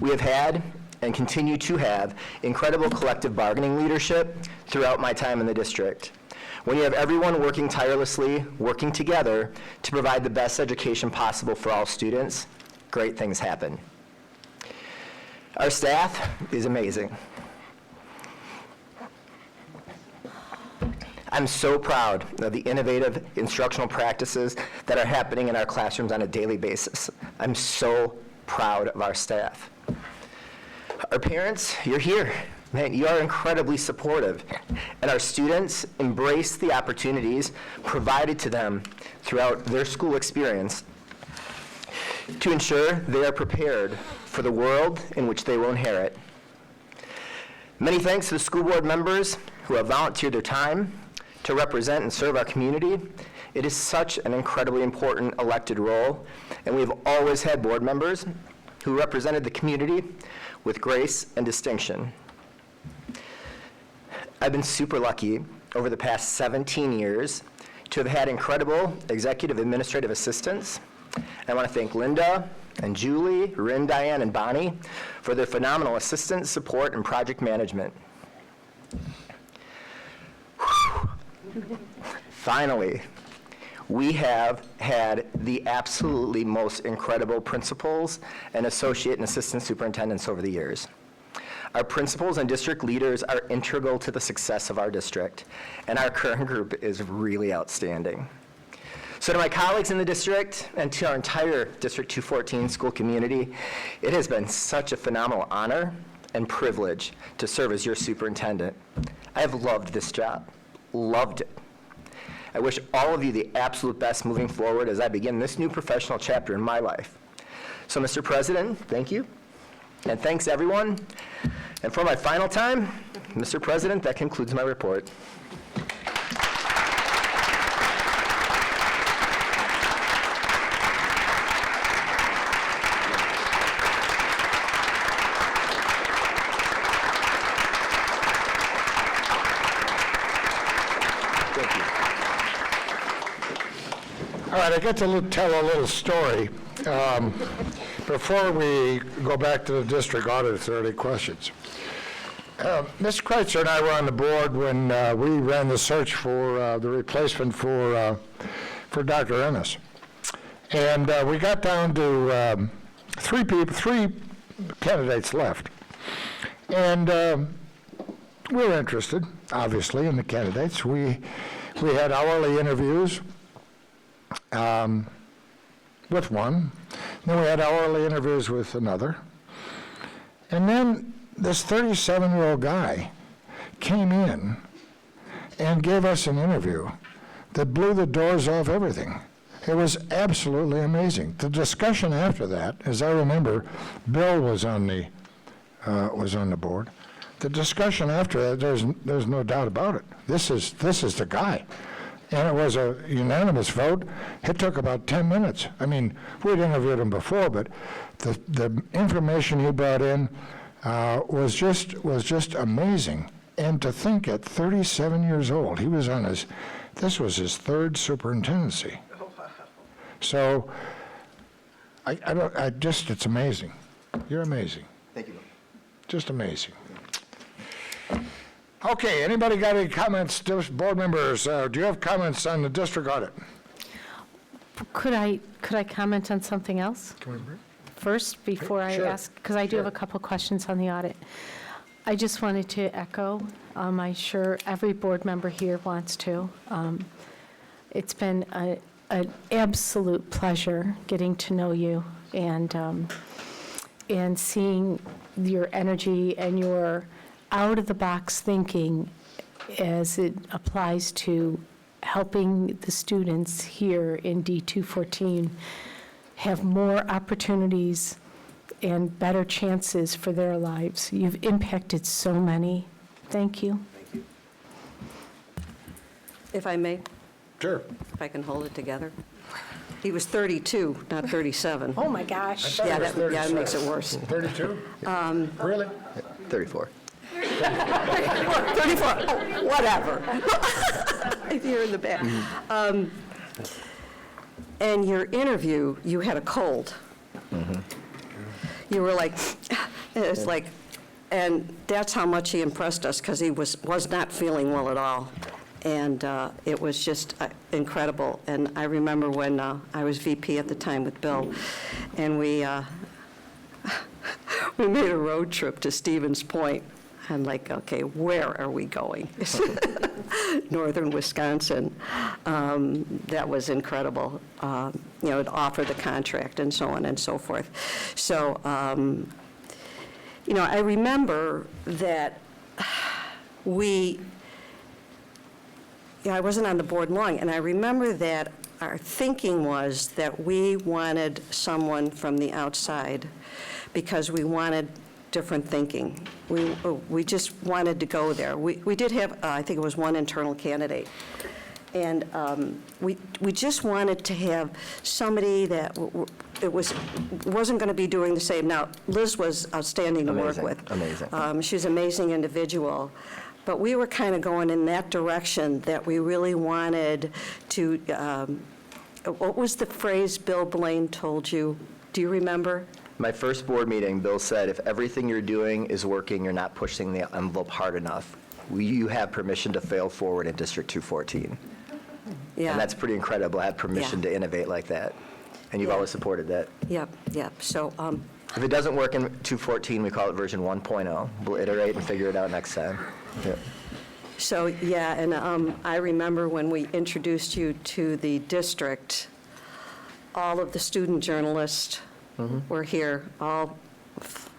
We have had and continue to have incredible collective bargaining leadership throughout my time in the district. When you have everyone working tirelessly, working together to provide the best education possible for all students, great things happen. Our staff is amazing. I'm so proud of the innovative instructional practices that are happening in our classrooms on a daily basis. I'm so proud of our staff. Our parents, you're here. Man, you are incredibly supportive. And our students embrace the opportunities provided to them throughout their school experience to ensure they are prepared for the world in which they will inherit. Many thanks to the school board members who have volunteered their time to represent and serve our community. It is such an incredibly important elected role, and we've always had board members who represented the community with grace and distinction. I've been super lucky over the past 17 years to have had incredible executive administrative assistants. I want to thank Linda and Julie, Rin, Diane, and Bonnie for their phenomenal assistance, support, and project management. Finally, we have had the absolutely most incredible principals and associate and assistant superintendents over the years. Our principals and district leaders are integral to the success of our district, and our current group is really outstanding. So to my colleagues in the district and to our entire District 214 school community, it has been such a phenomenal honor and privilege to serve as your superintendent. I have loved this job, loved it. I wish all of you the absolute best moving forward as I begin this new professional chapter in my life. So, Mr. President, thank you, and thanks everyone. And for my final time, Mr. President, that concludes my report. All right, I get to tell a little story. Before we go back to the district audit, if there are any questions. Ms. Kreitzer and I were on the board when we ran the search for the replacement for Dr. Ennis. And we got down to three candidates left. And we were interested, obviously, in the candidates. We had hourly interviews with one. Then we had hourly interviews with another. And then this 37-year-old guy came in and gave us an interview that blew the doors off everything. It was absolutely amazing. The discussion after that, as I remember, Bill was on the board. The discussion after that, there's no doubt about it. This is the guy. And it was a unanimous vote. It took about 10 minutes. I mean, we'd interviewed him before, but the information he brought in was just amazing. And to think at 37 years old, this was his third superintendency. So, it's amazing. You're amazing. Thank you. Just amazing. Okay, anybody got any comments, board members? Do you have comments on the district audit? Could I comment on something else first before I Sure. ask? Because I do have a couple questions on the audit. I just wanted to echo, I'm sure every board member here wants to. It's been an absolute pleasure getting to know you and seeing your energy and your out-of-the-box thinking as it applies to helping the students here in D214 have more opportunities and better chances for their lives. You've impacted so many. Thank you. If I may, Sure. if I can hold it together. He was 32, not 37. Oh, my gosh. Yeah, that makes it worse. 32? Really? 34. 34, oh, whatever. Here in the back. And your interview, you had a cold. You were like, it's like, and that's how much he impressed us, because he was not feeling well at all. And it was just incredible. And I remember when I was VP at the time with Bill, and we made a road trip to Stevens Point. I'm like, okay, where are we going? Northern Wisconsin. That was incredible, to offer the contract and so on and so forth. So, I remember that I wasn't on the board long, and I remember that our thinking was that we wanted someone from the outside because we wanted different thinking. We just wanted to go there. We did have, I think it was one internal candidate. And we just wanted to have somebody that wasn't going to be doing the same. Now, Liz was outstanding to work with. Amazing. She's an amazing individual. But we were kind of going in that direction, that we really wanted to, what was the phrase Bill Blaine told you? Do you remember? My first board meeting, Bill said, if everything you're doing is working, you're not pushing the envelope hard enough, you have permission to fail forward in District 214. Yeah. And that's pretty incredible, have permission to innovate like that. And you've always supported that. Yep. So, if it doesn't work in 214, we call it version 1.0. We'll iterate and figure it out next time. Yep. So, yeah, and I remember when we introduced you to the district, all of the student journalists were here, all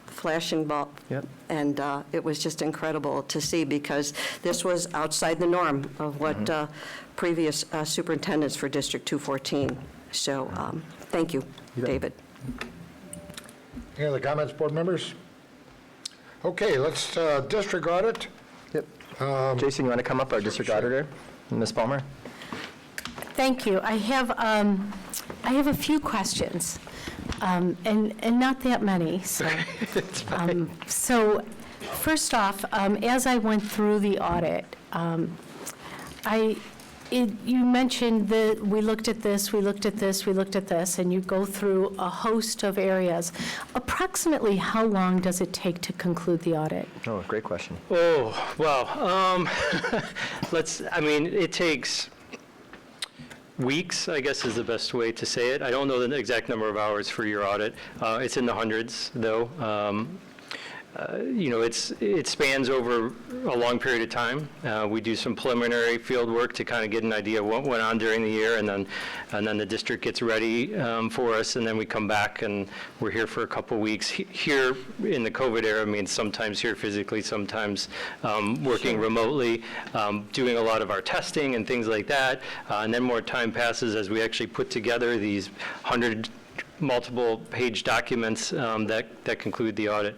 flashing ball. Yep. And it was just incredible to see, because this was outside the norm of what previous superintendents for District 214. So thank you, David. Any other comments, board members? Okay, let's district audit. Yep. Jason, you want to come up, our district auditor? Ms. Palmer? Thank you. I have a few questions, and not that many. So, so first off, as I went through the audit, you mentioned that we looked at this, we looked at this, we looked at this, and you go through a host of areas. Approximately how long does it take to conclude the audit? Oh, great question. Oh, wow. It takes weeks, I guess is the best way to say it. I don't know the exact number of hours for your audit. It's in the hundreds, though. It spans over a long period of time. We do some preliminary field work to kind of get an idea of what went on during the year, and then the district gets ready for us, and then we come back and we're here for a couple weeks. Here in the COVID era, sometimes here physically, sometimes working remotely, doing a lot of our testing and things like that, and then more time passes as we actually put together these 100 multiple page documents that conclude the audit.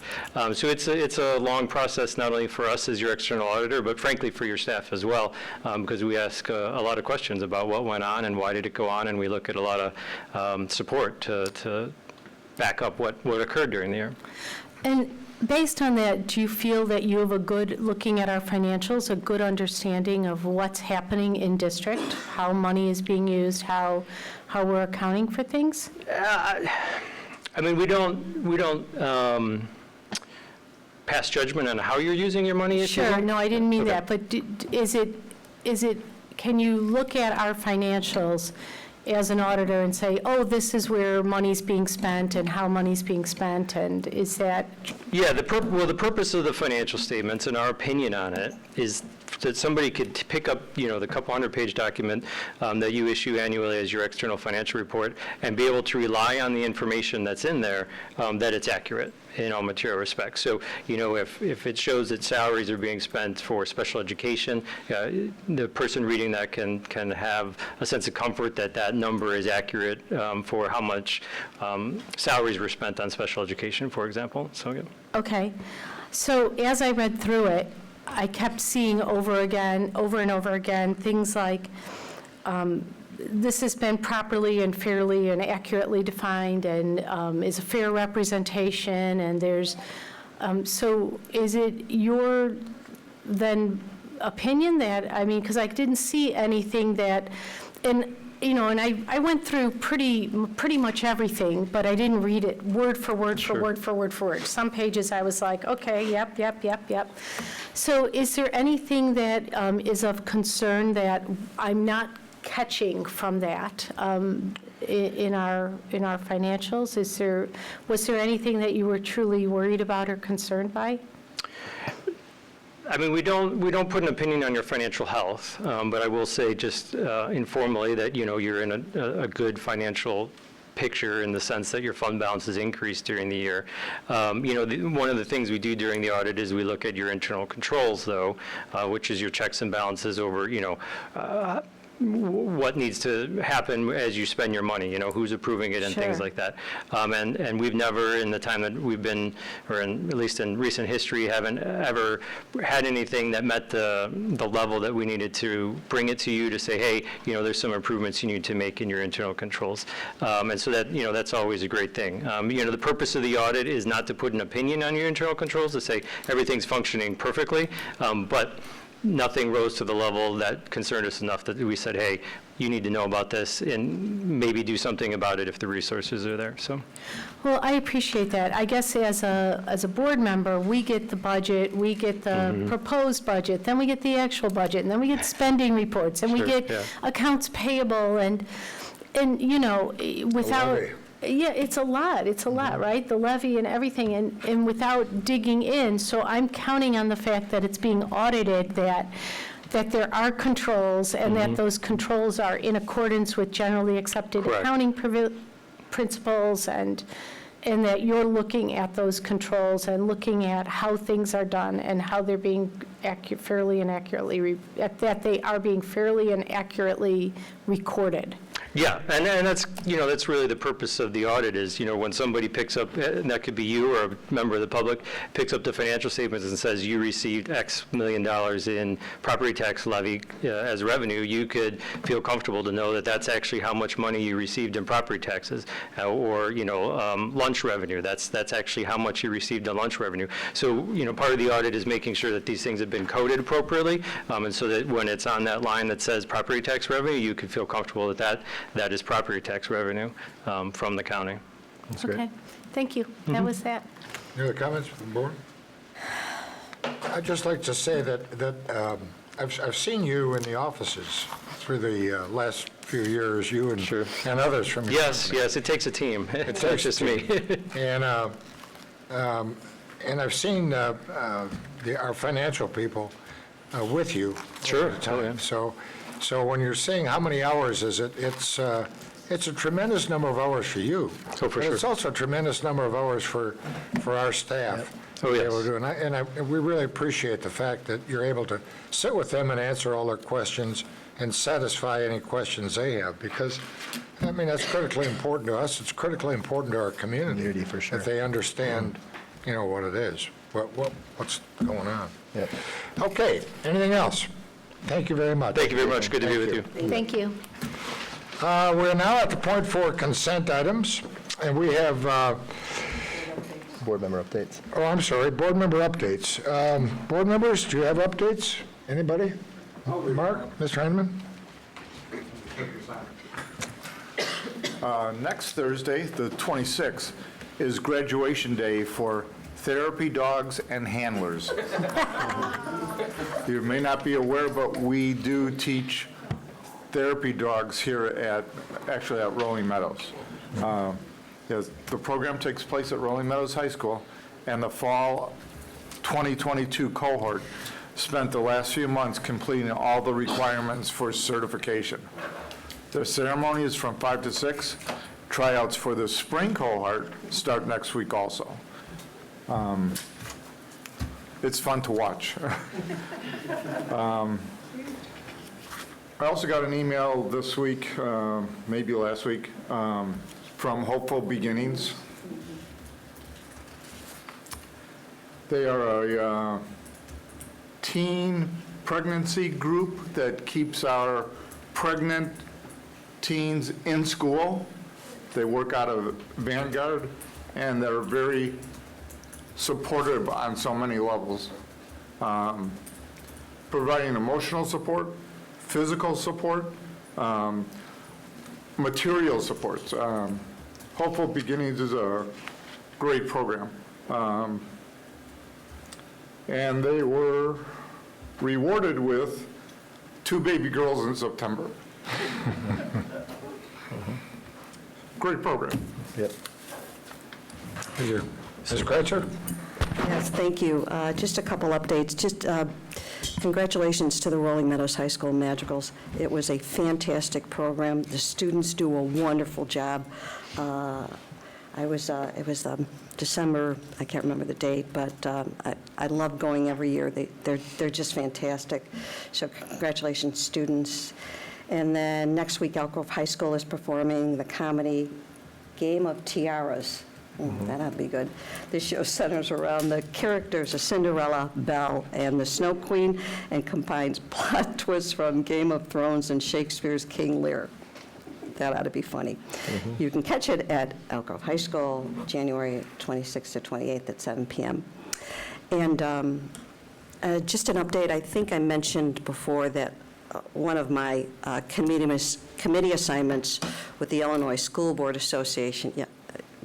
So it's a long process, not only for us as your external auditor, but frankly for your staff as well, because we ask a lot of questions about what went on and why did it go on, and we look at a lot of support to back up what occurred during the year. And based on that, do you feel that you have looking at our financials, a good understanding of what's happening in district, how money is being used, how we're accounting for things? I mean, we don't pass judgment on how you're using your money. if you Sure, will. no, I didn't mean Okay. that, but is it, can you look at our financials as an auditor and say, oh, this is where money's being spent and how money's being spent, and is that? Yeah, the purpose of the financial statements and our opinion on it is that somebody could pick up, the couple hundred-page document that you issue annually as your external financial report and be able to rely on the information that's in there, that it's accurate in all material respects. So, if it shows that salaries are being spent for special education, the person reading that can have a sense of comfort that that number is accurate for how much salaries were spent on special education, for example. So, yeah. Okay, so as I read through it, I kept seeing over and over again, things like, this has been properly and fairly and accurately defined and is a fair representation, and there's, so is it your then opinion that, I mean, because I didn't see anything that, and I went through pretty much everything, but I didn't read it word for word for word for word for word. Some pages I was like, okay, yep. So is there anything that is of concern that I'm not catching from that in our financials? Was there anything that you were truly worried about or concerned by? I mean, we don't put an opinion on your financial health, but I will say just informally that, you're in a good financial picture in the sense that your fund balance has increased during the year. One of the things we do during the audit is we look at your internal controls, though, which is your checks and balances over, what needs to happen as you spend your money, who's approving it and things like that. And we've never, in the time that we've been, or at least in recent history, haven't ever had anything that met the level that we needed to bring it to you to say, hey, there's some improvements you need to make in your internal controls. And so that, that's always a great thing. The purpose of the audit is not to put an opinion on your internal controls, to say everything's functioning perfectly, but nothing rose to the level that concerned us enough that we said, hey, you need to know about this and maybe do something about it if the resources are there. So, well, I appreciate that. I guess as a board member, we get the budget, we get the proposed budget, then we get the actual budget, and then we get spending reports, and we get accounts payable, and without. Yeah, it's a lot, right? The levy and everything, and without digging in, so I'm counting on the fact that it's being audited, that there are controls, and that those controls are in accordance with generally accepted accounting principles, and that you're looking at those controls and looking at how things are done and how they're being fairly and accurately, that they are being fairly and accurately recorded. Yeah, and that's, that's really the purpose of the audit is, when somebody picks up, and that could be you or a member of the public, picks up the financial statements and says you received X million dollars in property tax levy as revenue, you could feel comfortable to know that that's actually how much money you received in property taxes, or, lunch revenue. That's actually how much you received in lunch revenue. So, part of the audit is making sure that these things have been coded appropriately, and so that when it's on that line that says property tax revenue, you can feel comfortable that is property tax revenue from the county. That's okay, great. Thank you. That was that. Any other comments from the board? I'd just like to say that I've seen you in the offices through the last few years, you and others from your company. Yes, it takes a team. It's not just me. And I've seen our financial people with you. Sure. All the time. So when you're saying how many hours is it, it's a tremendous number of hours for you. Oh, for sure. It's also a tremendous number of hours for our staff. Yep. Oh, yes. To do. And we really appreciate the fact that you're able to sit with them and answer all their questions and satisfy any questions they have, because, that's critically important to us. It's critically important to our community for sure. that they understand, what it is, what's going on. Yep. Okay, anything else? Thank you very much. Thank you very much. Good to be with you. Thank you. We're now at the point for consent items, and we have... Board member updates. Oh, I'm sorry, board member updates. Board members, do you have updates? Anybody? Mark, Mr. Heineman? Next Thursday, the 26th, is graduation day for therapy dogs and handlers. You may not be aware, but we do teach therapy dogs here actually at Rolling Meadows. Yes, the program takes place at Rolling Meadows High School, and the fall 2022 cohort spent the last few months completing all the requirements for certification. The ceremony is from 5 to 6. Tryouts for the spring cohort start next week also. It's fun to watch. I also got an email this week, maybe last week, from Hopeful Beginnings. They are a teen pregnancy group that keeps our pregnant teens in school. They work out of Vanguard, and they're very supportive on so many levels, providing emotional support, physical support, material support. Hopeful Beginnings is a great program. And they were rewarded with 2 baby girls in September. Great program. Yep. Thank you. Ms. Kretzer? Yes, thank you. Just a couple updates. Just congratulations to the Rolling Meadows High School Magicals. It was a fantastic program. The students do a wonderful job. It was December, I can't remember the date, but I love going every year. They're just fantastic. So congratulations, students. And then next week, Elk Grove High School is performing the comedy Game of Tiaras. That'd be good. This show centers around the characters of Cinderella, Belle, and the Snow Queen, and combines plot twists from Game of Thrones and Shakespeare's King Lear. That ought to be funny. You can catch it at Elk Grove High School, January 26th to 28th at 7 p.m. And just an update, I think I mentioned before that one of my committee assignments with the Illinois School Board Association,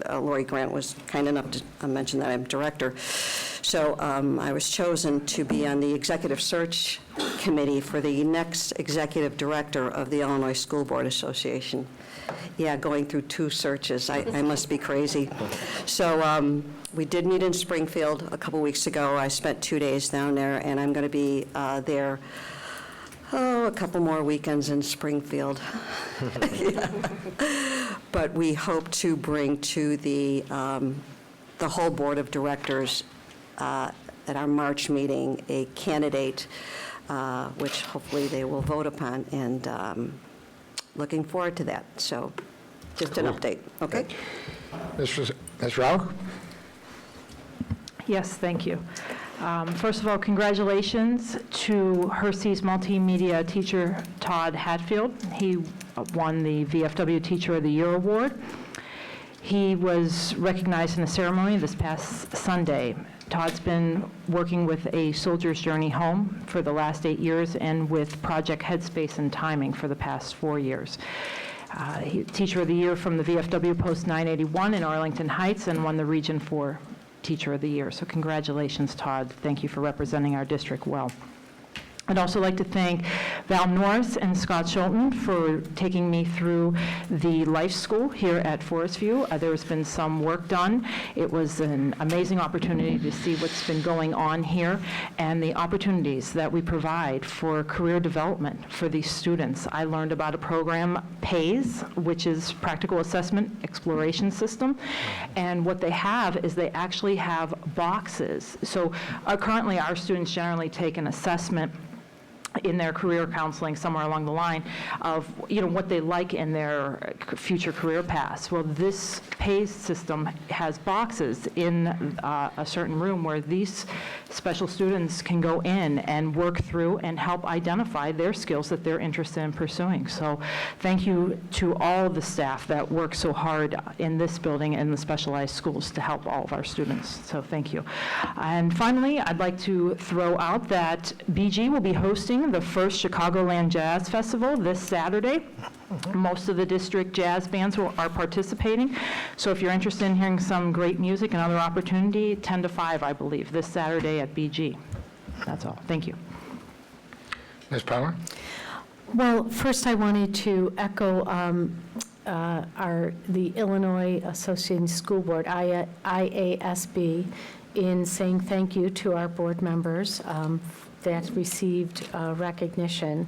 Lori Grant was kind enough to mention that I'm director. So I was chosen to be on the executive search committee for the next executive director of the Illinois School Board Association. Yeah, going through 2 searches. I must be crazy. So we did meet in Springfield a couple weeks ago. I spent 2 days down there, and I'm going to be there a couple more weekends in Springfield. But we hope to bring to the whole board of directors at our March meeting a candidate, which hopefully they will vote upon, and looking forward to that. So just an update, okay? Ms. Rauch? Yes, thank you. First of all, congratulations to Hersey's multimedia teacher, Todd Hatfield. He won the VFW Teacher of the Year Award. He was recognized in a ceremony this past Sunday. Todd's been working with A Soldier's Journey Home for the last 8 years and with Project Headspace and Timing for the past 4 years. Teacher of the Year from the VFW Post 981 in Arlington Heights, and won the Region 4 Teacher of the Year. So congratulations, Todd. Thank you for representing our district well. I'd also like to thank Val Norris and Scott Schulten for taking me through the life school here at Forest View. There's been some work done. It was an amazing opportunity to see what's been going on here and the opportunities that we provide for career development for these students. I learned about a program, PAYS, which is Practical Assessment Exploration System. And what they have is they actually have boxes. So currently our students generally take an assessment in their career counseling somewhere along the line of what they like in their future career paths. Well, this PAYS system has boxes in a certain room where these special students can go in and work through and help identify their skills that they're interested in pursuing. So thank you to all the staff that work so hard in this building and the specialized schools to help all of our students. So thank you. And finally, I'd like to throw out that BG will be hosting the first Chicagoland Jazz Festival this Saturday. Most of the district jazz bands are participating. So if you're interested in hearing some great music and other opportunity, 10 to 5, I believe, this Saturday at BG. That's all. Thank you. Ms. Palmer? Well, first I wanted to echo the Illinois Association School Board, IASB, in saying thank you to our board members that received recognition.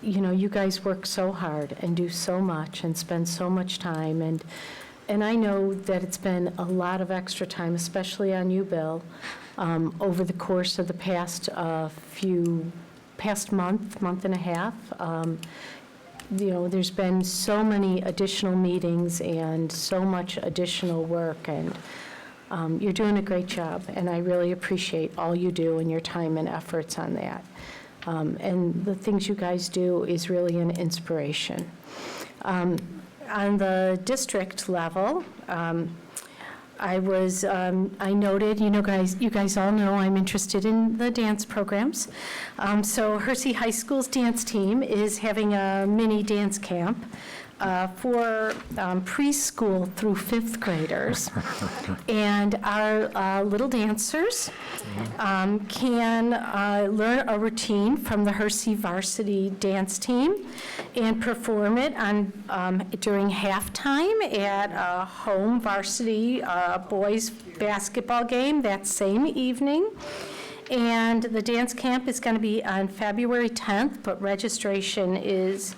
You guys work so hard and do so much and spend so much time, and I know that it's been a lot of extra time, especially on you, Bill, over the course of the past month and a half. There's been so many additional meetings and so much additional work, and you're doing a great job, and I really appreciate all you do and your time and efforts on that. And the things you guys do is really an inspiration. On the district level, I noted, you guys all know I'm interested in the dance programs. So Hersey High School's dance team is having a mini dance camp for preschool through 5th graders. And our little dancers can learn a routine from the Hersey varsity dance team and perform it during halftime at a home varsity boys basketball game that same evening. And the dance camp is going to be on February 10th, but registration is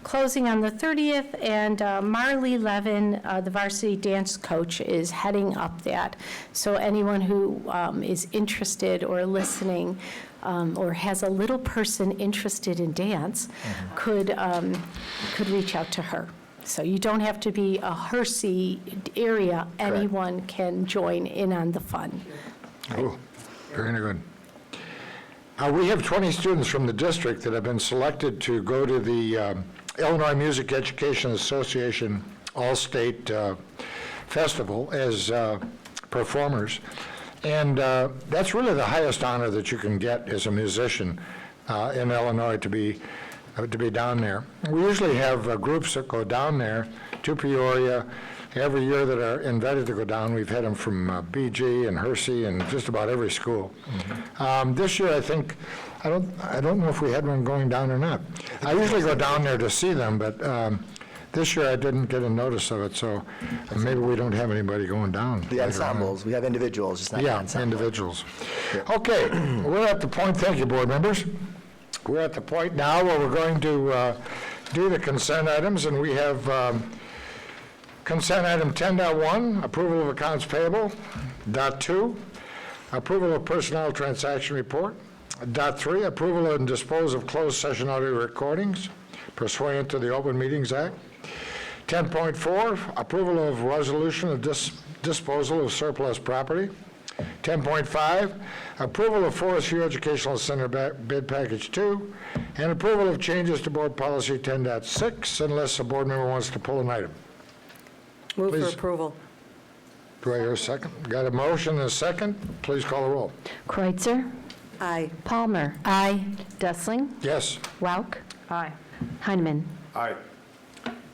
closing on the 30th, and Marley Levin, the varsity dance coach, is heading up that. So anyone who is interested or listening or has a little person interested in dance could reach out to her. So you don't have to be a Hersey area. Correct. Anyone can join in on the fun. Oh, very good. We have 20 students from the district that have been selected to go to the Illinois Music Education Association All-State Festival as performers. And that's really the highest honor that you can get as a musician in Illinois, to be down there. We usually have groups that go down there to Peoria every year that are invited to go down. We've had them from BG and Hersey and just about every school. This year, I think, I don't know if we had one going down or not. I usually go down there to see them, but this year I didn't get a notice of it, so maybe we don't have anybody going down. The ensembles, we have individuals, just not ensembles. Yeah, individuals. Okay, we're at the point, thank you, board members. We're at the point now where we're going to do the consent items, and we have consent item 10.1, approval of accounts payable. .2, approval of personnel transaction report. .3, approval and dispose of closed session audio recordings pursuant to the Open Meetings Act. 10.4, approval of resolution of disposal of surplus property. 10.5, approval of Forest View Educational Center bid package 2, and approval of changes to board policy 10.6, unless a board member wants to pull an item. Move Please. for approval. Do I hear a second? Got a motion and a second? Please call the roll. Kreutzer. Aye. Palmer. Aye. Dessling. Yes. Rauch. Aye. Heineman. Aye.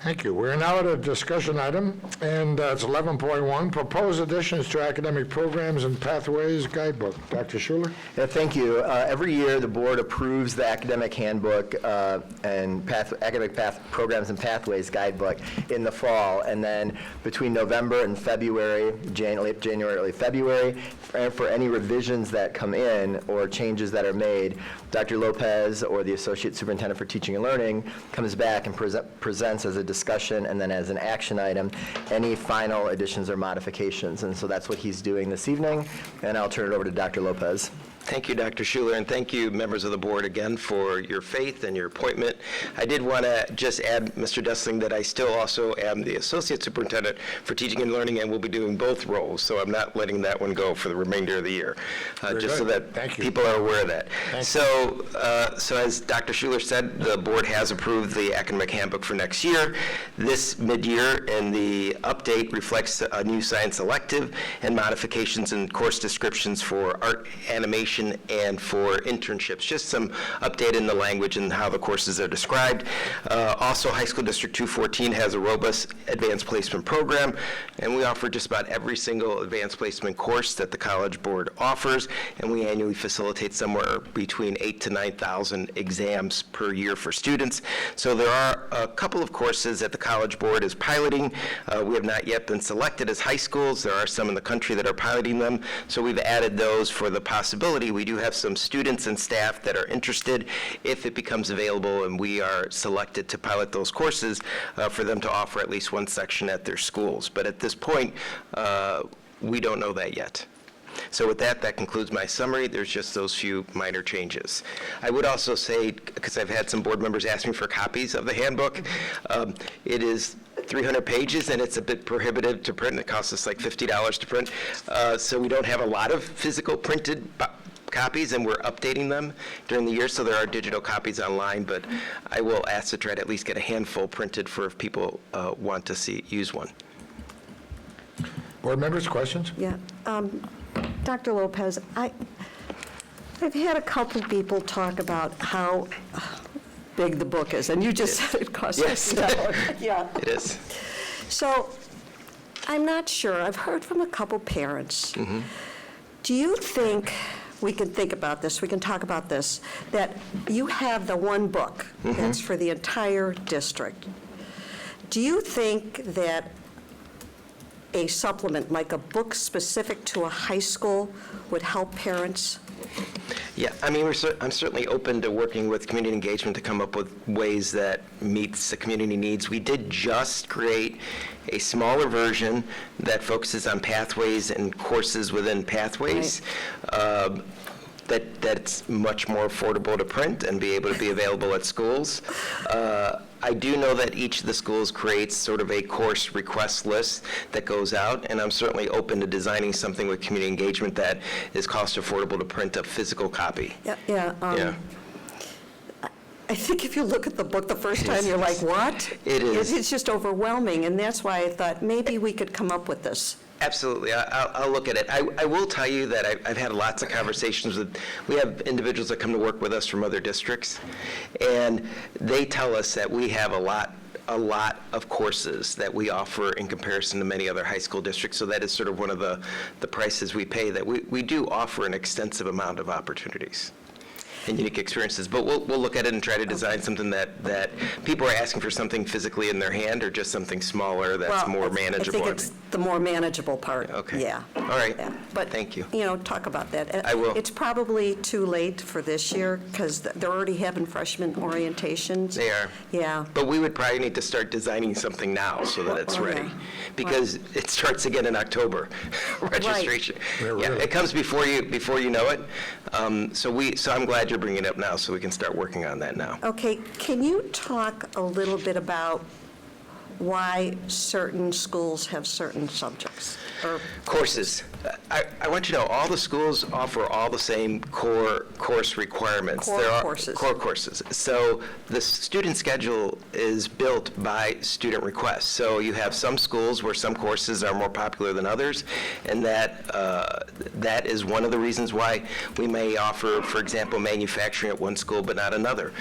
Thank you. We're now at a discussion item, and it's 11.1, proposed additions to academic programs and pathways guidebook. Dr. Schuler? Yeah, thank you. Every year, the board approves the academic handbook and academic path programs and pathways guidebook in the fall, and then between November and February, late January, early February, and for any revisions that come in or changes that are made, Dr. Lopez or the Associate Superintendent for Teaching and Learning comes back and presents as a discussion and then as an action item any final additions or modifications. And so that's what he's doing this evening, and I'll turn it over to Dr. Lopez. Thank you, Dr. Schuler, and thank you, members of the board, again for your faith and your appointment. I did want to just add, Mr. Dessling, that I still also am the Associate Superintendent for Teaching and Learning and will be doing both roles, so I'm not letting that one go for the remainder of the year, just so that people are aware of that. So as Dr. Schuler said, the board has approved the academic handbook for next year. This mid-year and the update reflects a new science elective and modifications in course descriptions for art, animation, education and for internships. Just some update in the language and how the courses are described. Also, High School District 214 has a robust advanced placement program, and we offer just about every single advanced placement course that the College Board offers, and we annually facilitate somewhere between 8,000 to 9,000 exams per year for students. So there are a couple of courses that the College Board is piloting. We have not yet been selected as high schools. There are some in the country that are piloting them, so we've added those for the possibility. We do have some students and staff that are interested if it becomes available and we are selected to pilot those courses for them to offer at least one section at their schools. But at this point, we don't know that yet. So with that, that concludes my summary. There's just those few minor changes. I would also say, because I've had some board members ask me for copies of the handbook, it is 300 pages, and it's a bit prohibitive to print. It costs us like $50 to print. So we don't have a lot of physical printed copies, and we're updating them during the year, so there are digital copies online, but I will ask to try to at least get a handful printed for if people want to use one. Board members, questions? Yeah. Dr. Lopez, I've had a couple people talk about how big the book is, and you just said it costs Yes. $50. Yeah. It is. So I'm not sure. I've heard from a couple parents. Mm-hmm. Do you think, we can think about this, we can talk about this, that you have the one book that's for the entire district? Do you think that a supplement, like a book specific to a high school, would help parents? Yeah, I mean, I'm certainly open to working with community engagement to come up with ways that meets the community needs. We did just create a smaller version that focuses on pathways and courses within pathways. That's much more affordable to print and be able to be available at schools. I do know that each of the schools creates sort of a course request list that goes out, and I'm certainly open to designing something with community engagement that is cost affordable to print a physical copy. Yeah. I think if you look at the book the first time, you're like, what? It is. It's just overwhelming, and that's why I thought maybe we could come up with this. Absolutely. I'll look at it. I will tell you that I've had lots of conversations with, we have individuals that come to work with us from other districts, and they tell us that we have a lot of courses that we offer in comparison to many other high school districts. So that is sort of one of the prices we pay, that we do offer an extensive amount of opportunities and unique experiences. But we'll look at it and try to design something that people are asking for something physically in their hand, or just something smaller that's more manageable. I think it's the more manageable part. Okay. Yeah. All right. Yeah. But, thank you. Talk about that. I will. It's probably too late for this year, because they're already having freshman orientations. They are. Yeah. But we would probably need to start designing something now so that it's ready, because it starts again in October, registration. Right. Yeah, it comes before you know it. So I'm glad you're bringing it up now, so we can start working on that now. Okay, can you talk a little bit about why certain schools have certain subjects? Or Courses. I want you to know, all the schools offer all the same core course requirements. Core There are courses. Core courses. So the student schedule is built by student requests. So you have some schools where some courses are more popular than others, and that is one of the reasons why we may offer, for example, manufacturing at one school but not another.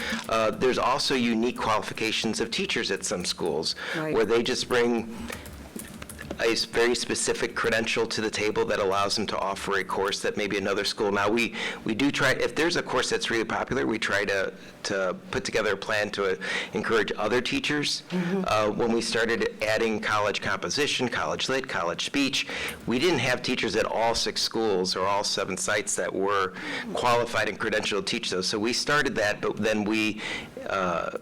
There's also unique qualifications of teachers at some schools, where they just bring a very specific credential to the table that allows them to offer a course that maybe another school. Now, we do try, if there's a course that's really popular, we try to put together a plan to encourage other teachers. When we started adding college composition, college lit, college speech, we didn't have teachers at all 6 schools or all 7 sites that were qualified and credentialed to teach those. So we started that, but then we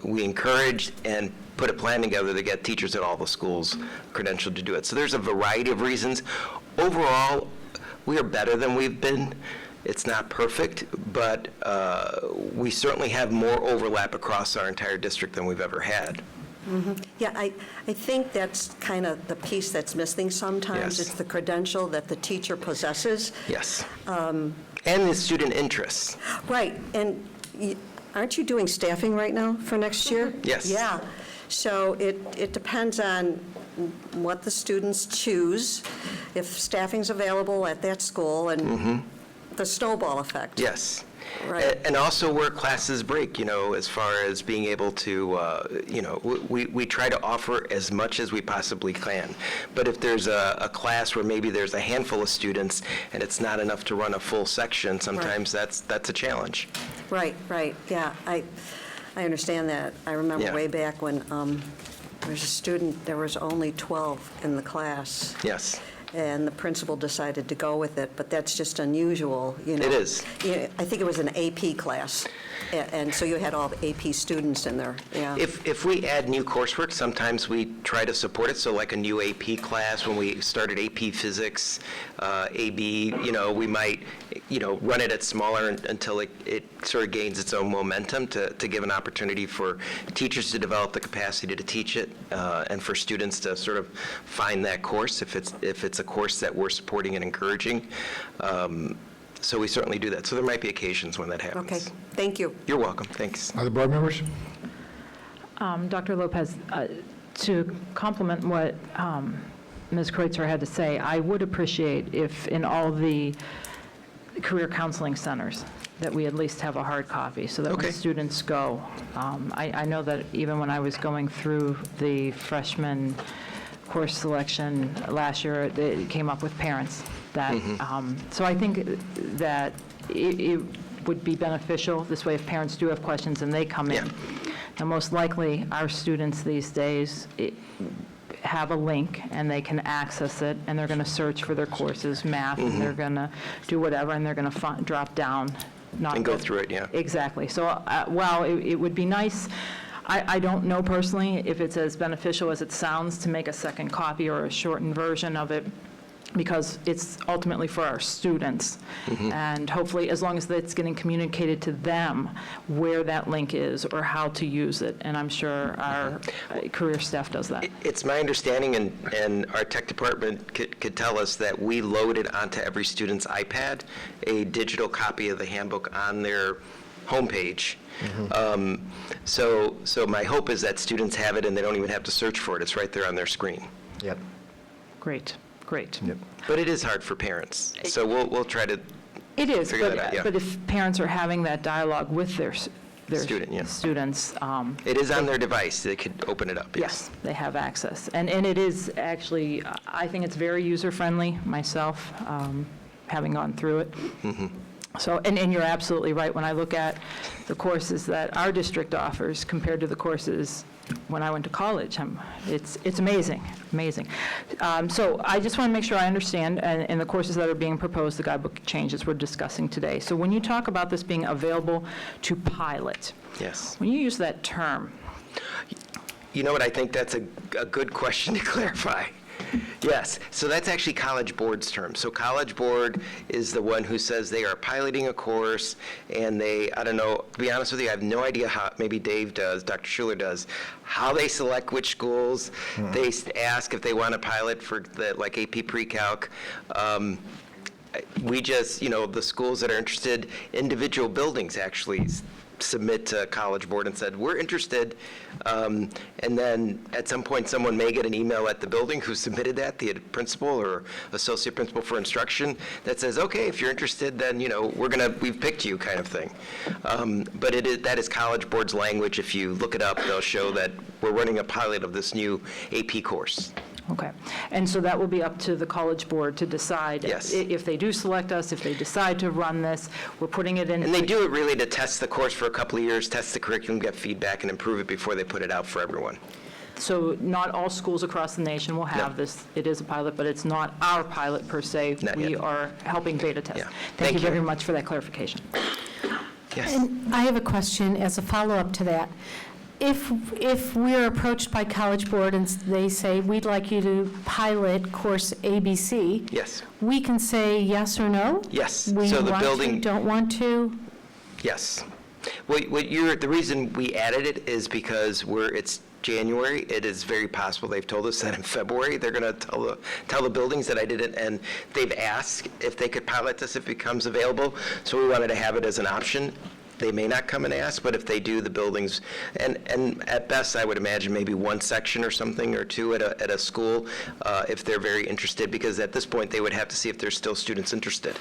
encouraged and put a plan together to get teachers at all the schools credentialed to do it. So there's a variety of reasons. Overall, we are better than we've been. It's not perfect, but we certainly have more overlap across our entire district than we've ever had. Yeah, I think that's kind of the piece that's missing sometimes. Yes. It's the credential that the teacher possesses. Yes. And the student interests. Right, and aren't you doing staffing right now for next year? Yes. Yeah, so it depends on what the students choose, if staffing's available at that school, and The snowball effect. Yes. Right. And also where classes break, as far as being able to, we try to offer as much as we possibly can. But if there's a class where maybe there's a handful of students and it's not enough to run a full section, sometimes that's a challenge. Right, yeah, I understand that. I remember Yeah. way back when there was a student, there was only 12 in the class. Yes. And the principal decided to go with it, but that's just unusual, It is. I think it was an AP class, and so you had all the AP students in there, yeah. If we add new coursework, sometimes we try to support it. So like a new AP class, when we started AP Physics, AB, we might, run it at smaller until it sort of gains its own momentum to give an opportunity for teachers to develop the capacity to teach it, and for students to sort of find that course if it's a course that we're supporting and encouraging. So we certainly do that. So there might be occasions when that happens. Okay, thank you. You're welcome. Thanks. Other board members? Dr. Lopez, to complement what Ms. Kreutzer had to say, I would appreciate if in all the career counseling centers that we at least have a hard copy so that when students go, I know that even when I was going through the freshman course selection last year, it came up with parents that, so I think that it would be beneficial this way if parents do have questions and they come in. Now, most likely, our students these days have a link and they can access it and they're going to search for their courses, math, and they're going to do whatever, and they're going to drop down. And go through it, yeah. Exactly. So while it would be nice, I don't know personally if it's as beneficial as it sounds to make a second copy or a shortened version of it, because it's ultimately for our students. And hopefully, as long as it's getting communicated to them where that link is or how to use it, and I'm sure our career staff does that. It's my understanding, and our tech department could tell us, that we loaded onto every student's iPad a digital copy of the handbook on their homepage. So my hope is that students have it and they don't even have to search for it. It's right there on their screen. Yep. Great. Yep. But it is hard for parents, so we'll try to It is, figure that out. Yeah. but if parents are having that dialogue with their Student, students. It is on their device. They could open it up. Yes, they have access. And it is actually, I think it's very user-friendly myself, having gone through it. So, and you're absolutely right. When I look at the courses that our district offers compared to the courses when I went to college, it's amazing. So I just want to make sure I understand, and the courses that are being proposed, the guidebook changes we're discussing today. So when you talk about this being available to pilot, Yes. when you use that term, You know what? I think that's a good question to clarify. Yes, so that's actually College Board's term. So College Board is the one who says they are piloting a course, and I don't know, to be honest with you, I have no idea how, maybe Dave does, Dr. Schuler does, how they select which schools. They ask if they want to pilot for like AP Pre-Calc. We just, the schools that are interested, individual buildings actually submit to College Board and said, we're interested. And then at some point, someone may get an email at the building who submitted that, the principal or associate principal for instruction, that says, okay, if you're interested, then, we've picked you, kind of thing. But that is College Board's language. If you look it up, they'll show that we're running a pilot of this new AP course. okay. And so that will be up to the College Board to decide if they do select us, if they decide to run this, we're putting it in. And they do it really to test the course for a couple of years, test the curriculum, get feedback, and improve it before they put it out for everyone. So not all schools across the nation will have this. It is a pilot, but it's not our pilot per se. Not we yet. are helping beta test. Yeah. Thank you very much for that clarification. Yes. And I have a question as a follow-up to that. If we're approached by College Board and they say, we'd like you to pilot course ABC, Yes. we can say yes or no? Yes. We So the want building- to, don't want to? Yes. The reason we added it is because it's January. It is very possible, they've told us that in February, they're going to tell the buildings that I didn't, and they've asked if they could pilot this if it becomes available. So we wanted to have it as an option. They may not come and ask, but if they do, the buildings, and at best, I would imagine maybe one section or something, or two at a school, if they're very interested, because at this point, they would have to see if there's still students interested.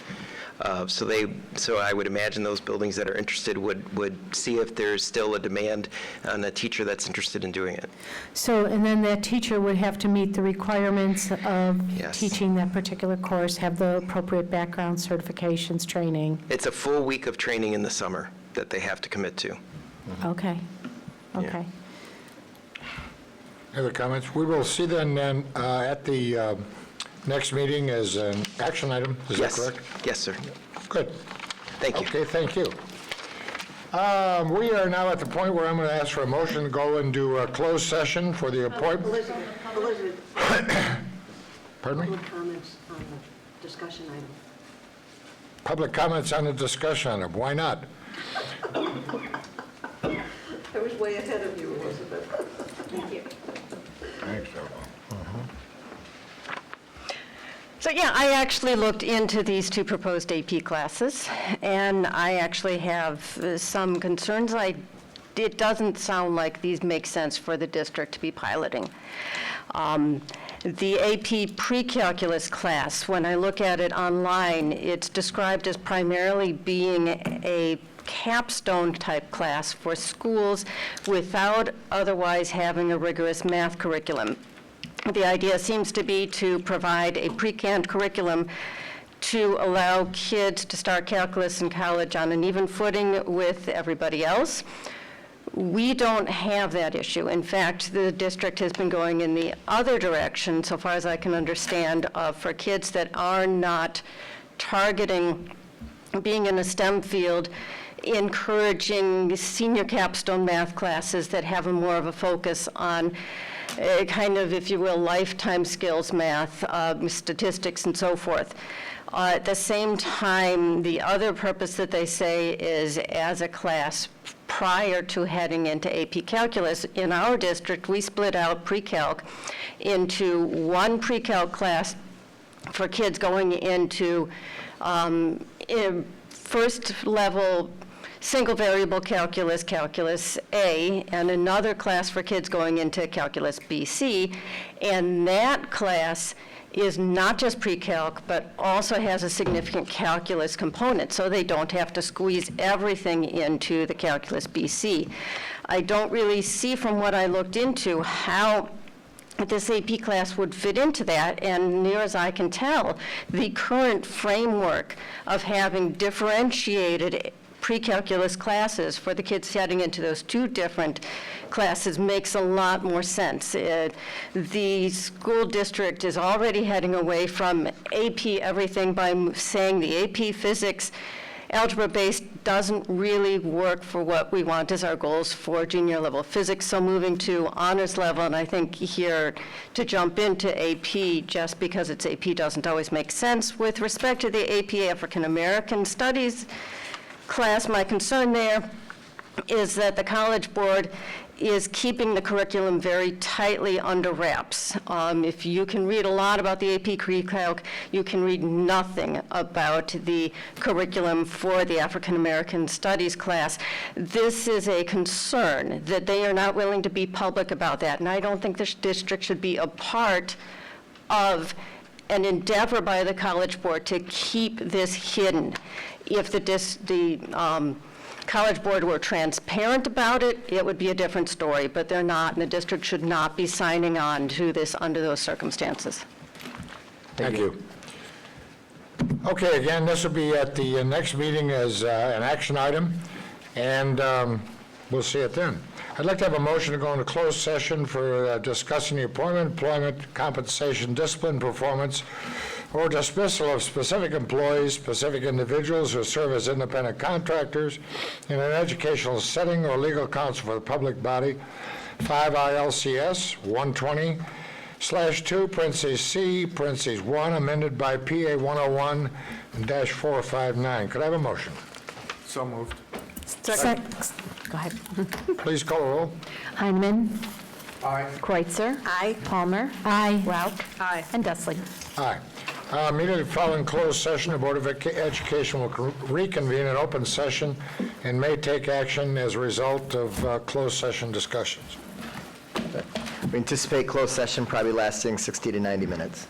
So I would imagine those buildings that are interested would see if there's still a demand on a teacher that's interested in doing it. So, and then that teacher would have to meet the requirements of Yes. teaching that particular course, have the appropriate background certifications, training. It's a full week of training in the summer that they have to commit to. Okay, okay. Other comments? We will see then at the next meeting as an action item. Is that correct? Yes, sir. Good. Thank you. Okay, thank you. We are now at the point where I'm going to ask for a motion to go into a closed session for the appointment. Elizabeth, Pardon me? public comments on the discussion item. Public comments on the discussion item. Why not? I was way ahead of you, Elizabeth. Thank you. Thanks, So yeah, I actually looked into these two proposed AP classes, and I actually have some concerns. It doesn't sound like these make sense for the district to be piloting. The AP pre-calculus class, when I look at it online, it's described as primarily being a capstone type class for schools without otherwise having a rigorous math curriculum. The idea seems to be to provide a pre-canned curriculum to allow kids to start calculus in college on an even footing with everybody else. We don't have that issue. In fact, the district has been going in the other direction, so far as I can understand, for kids that are not targeting being in a STEM field, encouraging senior capstone math classes that have more of a focus on kind of, if you will, lifetime skills math, statistics, and so forth. At the same time, the other purpose that they say is as a class prior to heading into AP Calculus. In our district, we split out pre-calc into one pre-calc class for kids going into first level single variable calculus, calculus A, and another class for kids going into calculus BC. And that class is not just pre-calc, but also has a significant calculus component, so they don't have to squeeze everything into the calculus BC. I don't really see from what I looked into how this AP class would fit into that, and near as I can tell, the current framework of having differentiated pre-calculus classes for the kids heading into those two different classes makes a lot more sense. The school district is already heading away from AP everything by saying the AP physics algebra-based doesn't really work for what we want as our goals for junior level physics, so moving to honors level, and I think here to jump into AP just because it's AP doesn't always make sense. With respect to the AP African American Studies class, my concern there is that the College Board is keeping the curriculum very tightly under wraps. If you can read a lot about the AP Pre-Calc, you can read nothing about the curriculum for the African American Studies class. This is a concern that they are not willing to be public about that, and I don't think the district should be a part of an endeavor by the College Board to keep this hidden. If the College Board were transparent about it, it would be a different story, but they're not, and the district should not be signing on to this under those circumstances. Thank you. Okay, again, this will be at the next meeting as an action item, and we'll see it then. I'd like to have a motion to go into closed session for discussing the appointment, employment, compensation, discipline, performance, or dismissal of specific employees, specific individuals who serve as independent contractors in an educational setting or legal counsel for the public body, 5 ILCS 120/2, parentheses C, parentheses 1, amended by PA 101-459. Could I have a motion? So moved. Second. Go ahead. Please call the roll. Heineman. Aye. Kreutzer. Aye. Palmer. Aye. Rauch. Aye. And Dessling. Aye. Immediately following closed session, the Board of Education will reconvene in open session and may take action as a result of closed session discussions. We anticipate closed session probably lasting 60 to 90 minutes.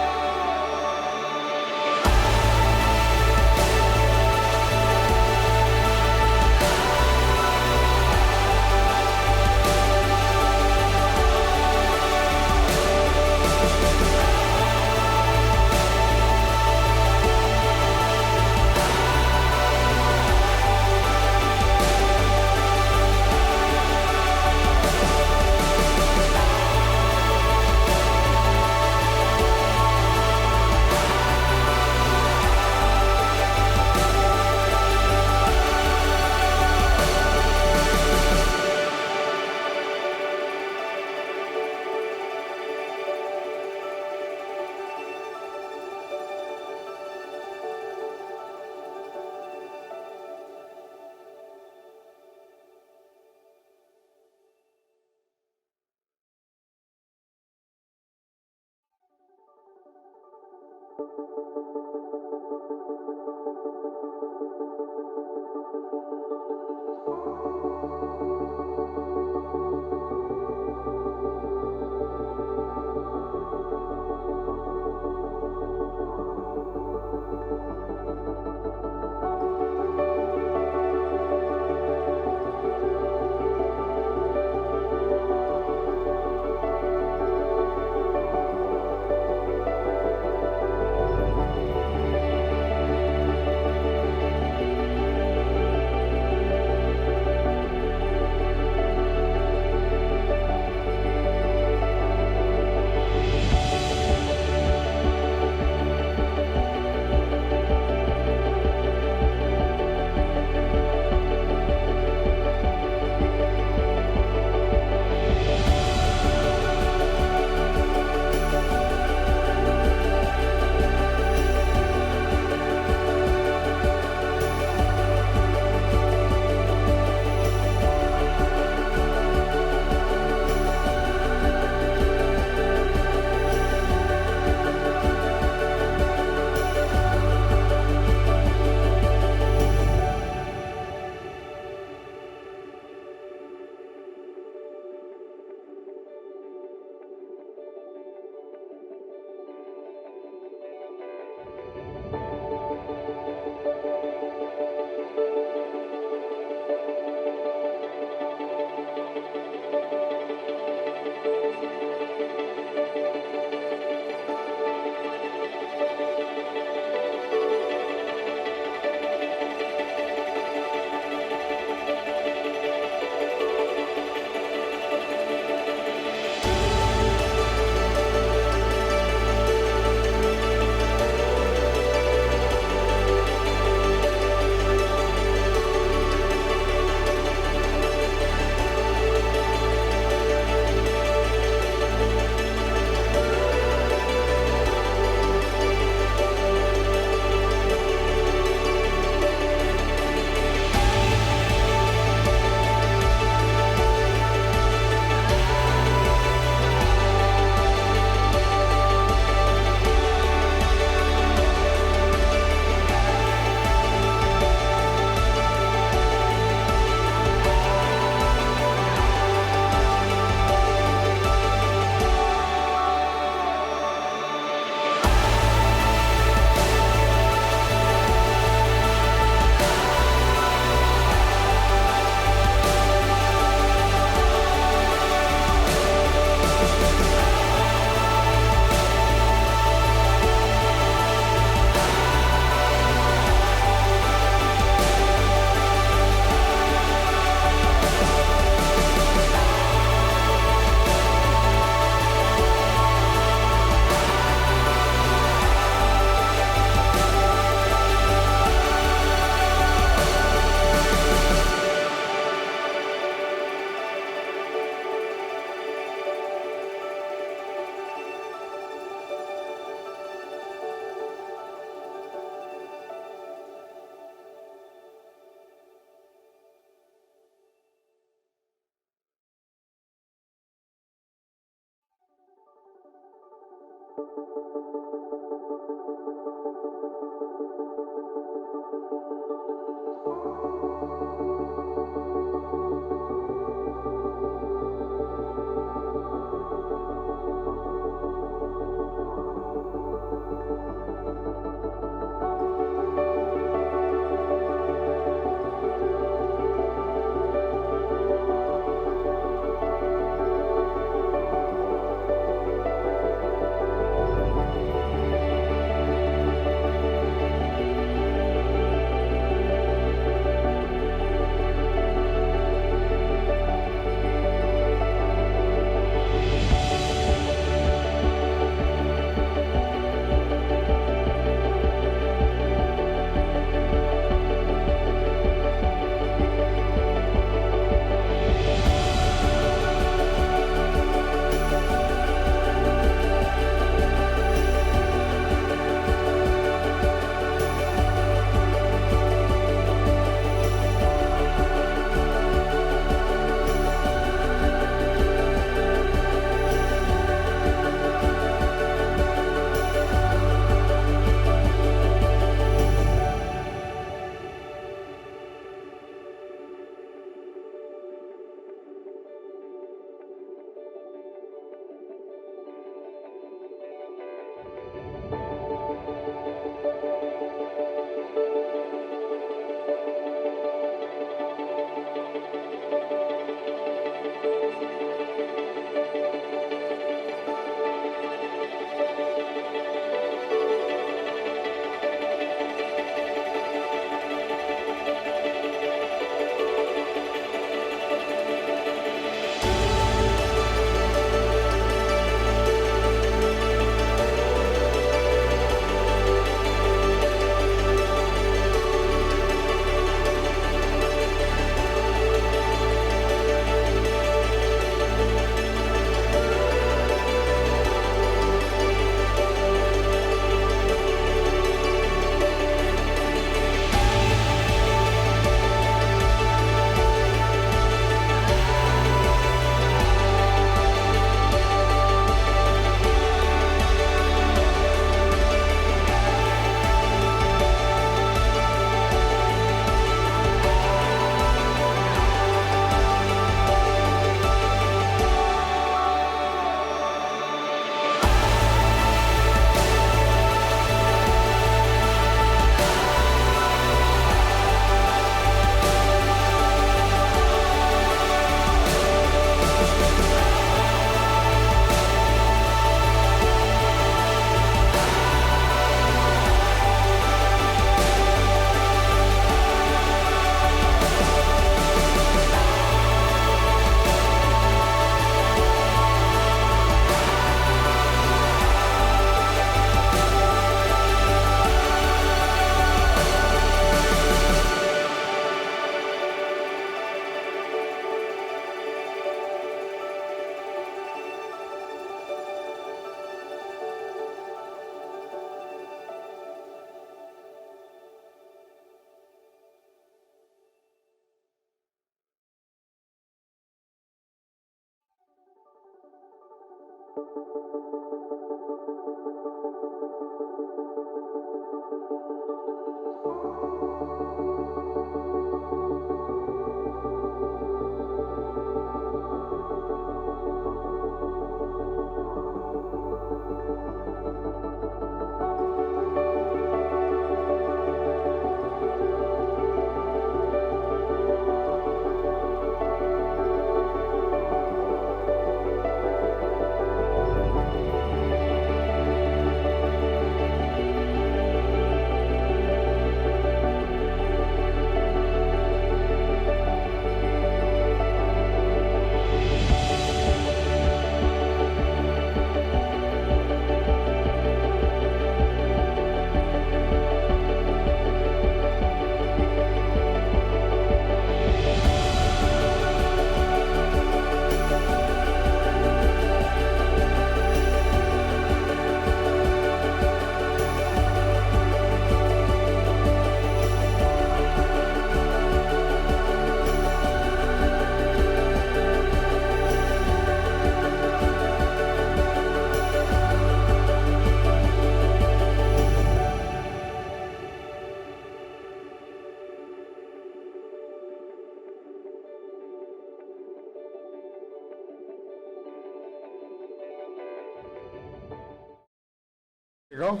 You go?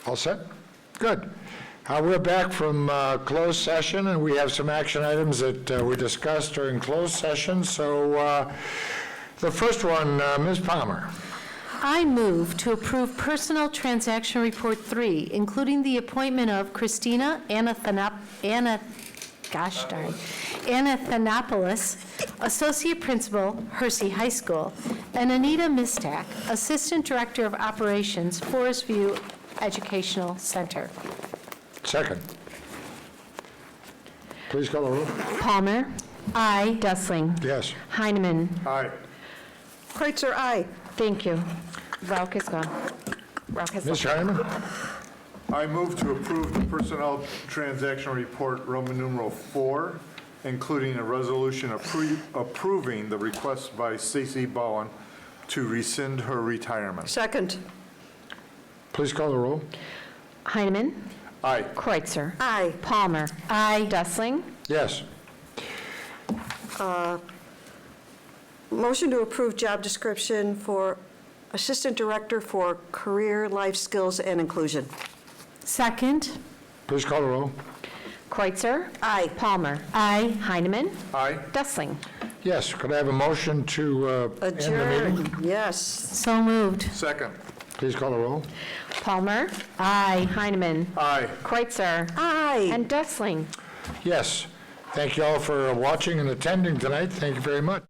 All set? Good. We're back from closed session, and we have some action items that we discussed during closed session. So the first one, Ms. Palmer. I move to approve Personnel Transaction Report 3, including the appointment of Christina Anathanopoulos, Associate Principal, Hersey High School, and Anita Mistak, Assistant Director of Operations, Forest View Educational Center. Second. Please call the roll. Palmer. Aye. Dessling. Yes. Heineman. Aye. Kreutzer, aye. Thank you. Rauch is gone. Rauch has Ms. Heineman? I move to approve the Personnel Transaction Report, Roman numeral 4, including a resolution approving the request by Stacy Bowen to rescind her retirement. Second. Please call the roll. Heineman. Aye. Kreutzer. Aye. Palmer. Aye. Dessling. Yes. Motion to approve job description for Assistant Director for Career, Life Skills, and Inclusion. Second. Please call the roll. Kreutzer. Aye. Palmer. Aye. Heineman. Aye. Dessling. Yes. Could I have a motion to end the meeting? Adjourn. Yes. So moved. Second. Please call the roll. Palmer. Aye. Heineman. Aye. Kreutzer. Aye. And Dessling. Yes. Thank you all for watching and attending tonight. Thank you very much.